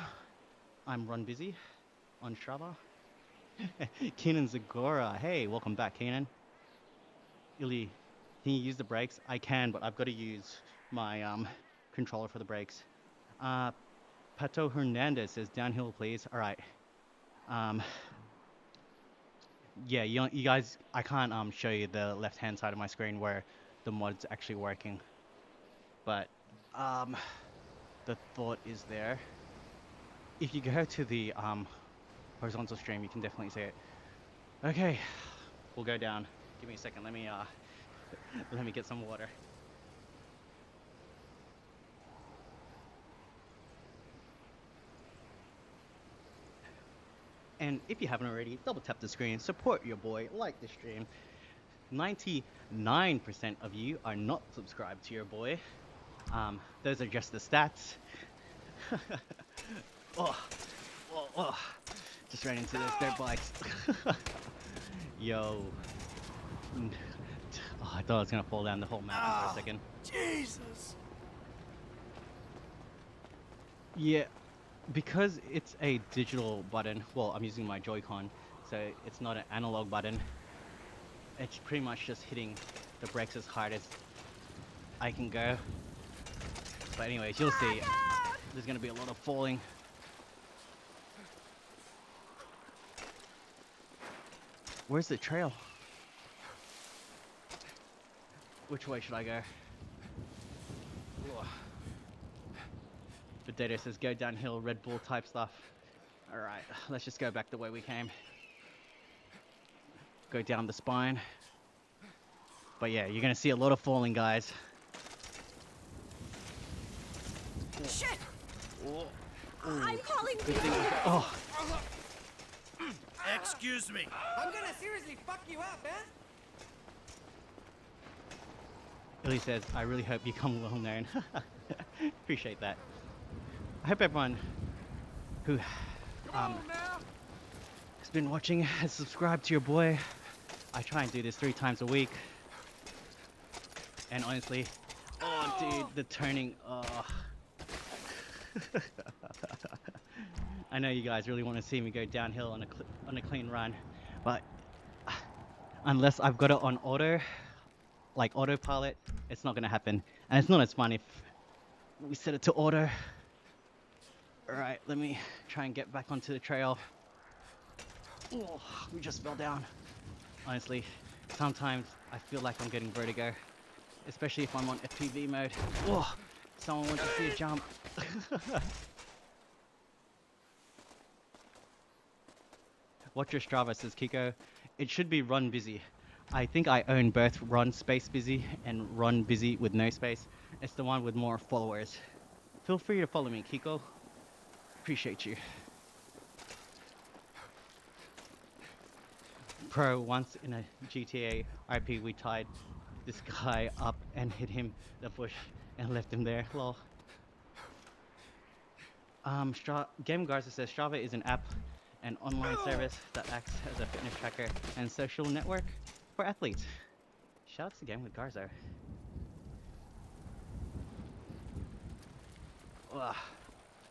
I'm Run Busy on Strava. Keenan Zagora, hey, welcome back, Keenan. Illy, can you use the brakes? I can, but I've got to use my controller for the brakes. Pato Hernandez says downhill, please. All right. Yeah, you guys, I can't show you the left-hand side of my screen where the mod's actually working, but the thought is there. If you go to the horizontal stream, you can definitely see it. Okay, we'll go down. Give me a second. Let me get some water. And if you haven't already, double tap the screen, support your boy, like the stream. 99% of you are not subscribed to your boy. Those are just the stats. Oh, just ran into those dirt bikes. Yo. Oh, I thought I was gonna fall down the whole mountain for a second. Jesus! Yeah, because it's a digital button, well, I'm using my Joy-Con, so it's not an analog button. It's pretty much just hitting the brakes as hard as I can go. But anyways, you'll see, there's gonna be a lot of falling. Where's the trail? Which way should I go? The data says go downhill, Red Bull type stuff. Alright, let's just go back the way we came. Go down the spine. But yeah, you're gonna see a lot of falling, guys. Shit! Oh, I'm calling good thing. you. Oh, Excuse me. I'm gonna seriously fuck you up, man. Billy says, I really hope you become well known. Appreciate that. I hope everyone who has been watching has subscribed to your boy. I try and do this 3 times a week. And honestly, oh dude, the turning, oh. I know you guys really want to see me go downhill on a clean run, but unless I've got it on auto, like autopilot, it's not gonna happen. And it's not as fun if we set it to auto. Alright, let me try and get back onto the trail. Oh, we just fell down. Honestly, sometimes I feel like I'm getting vertigo, especially if I'm on FPV mode. Oh, someone wants to see a jump. Watch your Strava, says Kiko. It should be run busy. I think I own both run space busy and run busy with no space. It's the one with more followers. Feel free to follow me, Kiko. Appreciate you. Pro, once in a GTA RP, we tied this guy up and hit him in the bush and left him there. Lol. Game Garza says Strava is an app, an online service that acts as a fitness tracker and social network for athletes. Shouts to Game with Garza.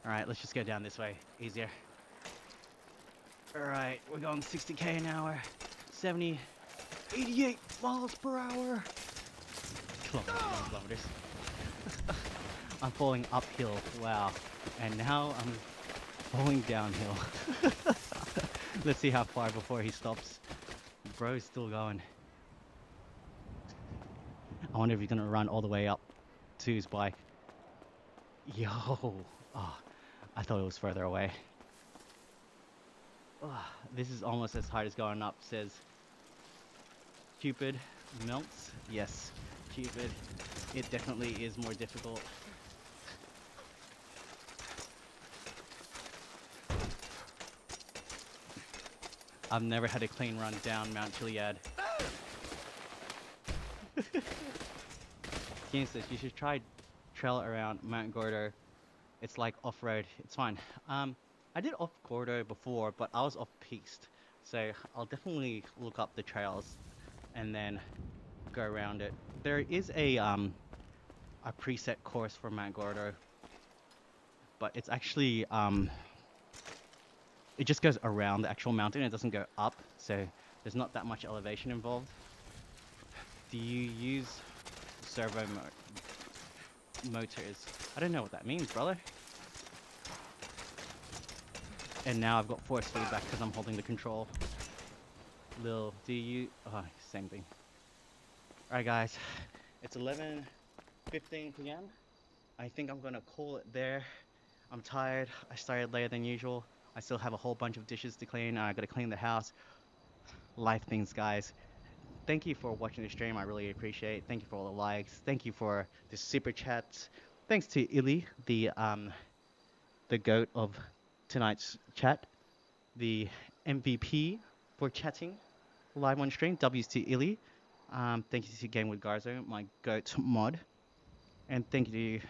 Alright, let's just go down this way. Easier. Alright, we're going 60k an hour. 70, 88 miles per hour. Kilometers. I'm falling uphill. Wow. And now I'm falling downhill. Let's see how far before he stops. Bro's still going. I wonder if he's gonna run all the way up to his bike. Yo. Oh, I thought it was further away. Oh, this is almost as hard as going up, says Cupid melts. Yes, Cupid. It definitely is more difficult. I've never had a clean run down Mount Chiliad. Game says you should try trail around Mount Gordo. It's like off-road. It's fine. I did off Gordo before, but I was off-piste. So I'll definitely look up the trails and then go around it. There is a preset course for Mount Gordo, but it's actually it just goes around the actual mountain. It doesn't go up, so there's not that much elevation involved. Do you use servo motors? I don't know what that means, brother. And now I've got force feedback because I'm holding the control. Lil, do you... Oh, same thing. Alright guys, it's 11:15 p.m. I think I'm gonna call it there. I'm tired. I started later than usual. I still have a whole bunch of dishes to clean. I gotta clean the house. Life things, guys. Thank you for watching the stream. I really appreciate it. Thank you for all the likes. Thank you for the super chats. Thanks to Illy, the goat of tonight's chat, the MVP for chatting live on stream. W's to Illy. Thank you to Game with Garzo, my goat mod. And thank you to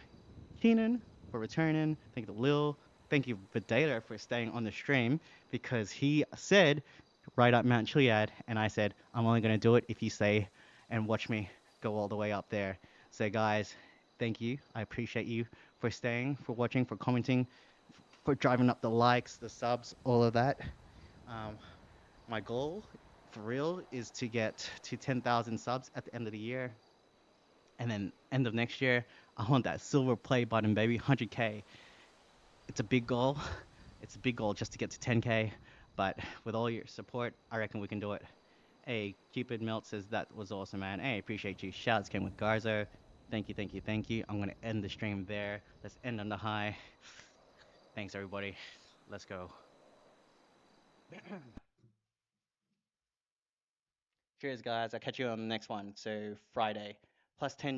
Keenan for returning. Thank you to Lil. Thank you Videla for staying on the stream because he said right up Mount Chiliad, and I said I'm only going to do it if you stay and watch me go all the way up there. So guys, thank you. I appreciate you for staying, for watching, for commenting, for driving up the likes, the subs, all of that. My goal, for real, is to get to 10,000 subs at the end of the year. And then end of next year, I want that silver play button, baby, 100k. It's a big goal. It's a big goal just to get to 10k. But with all your support, I reckon we can do it. Hey, Cupid Melt says that was awesome, man. Hey, appreciate you. Shouts came with Garzo. Thank you, thank you, thank you. I'm going to end the stream there. Let's end on the high. Thanks, everybody. Let's go. Cheers, guys. I'll catch you on the next one. So, Friday. +10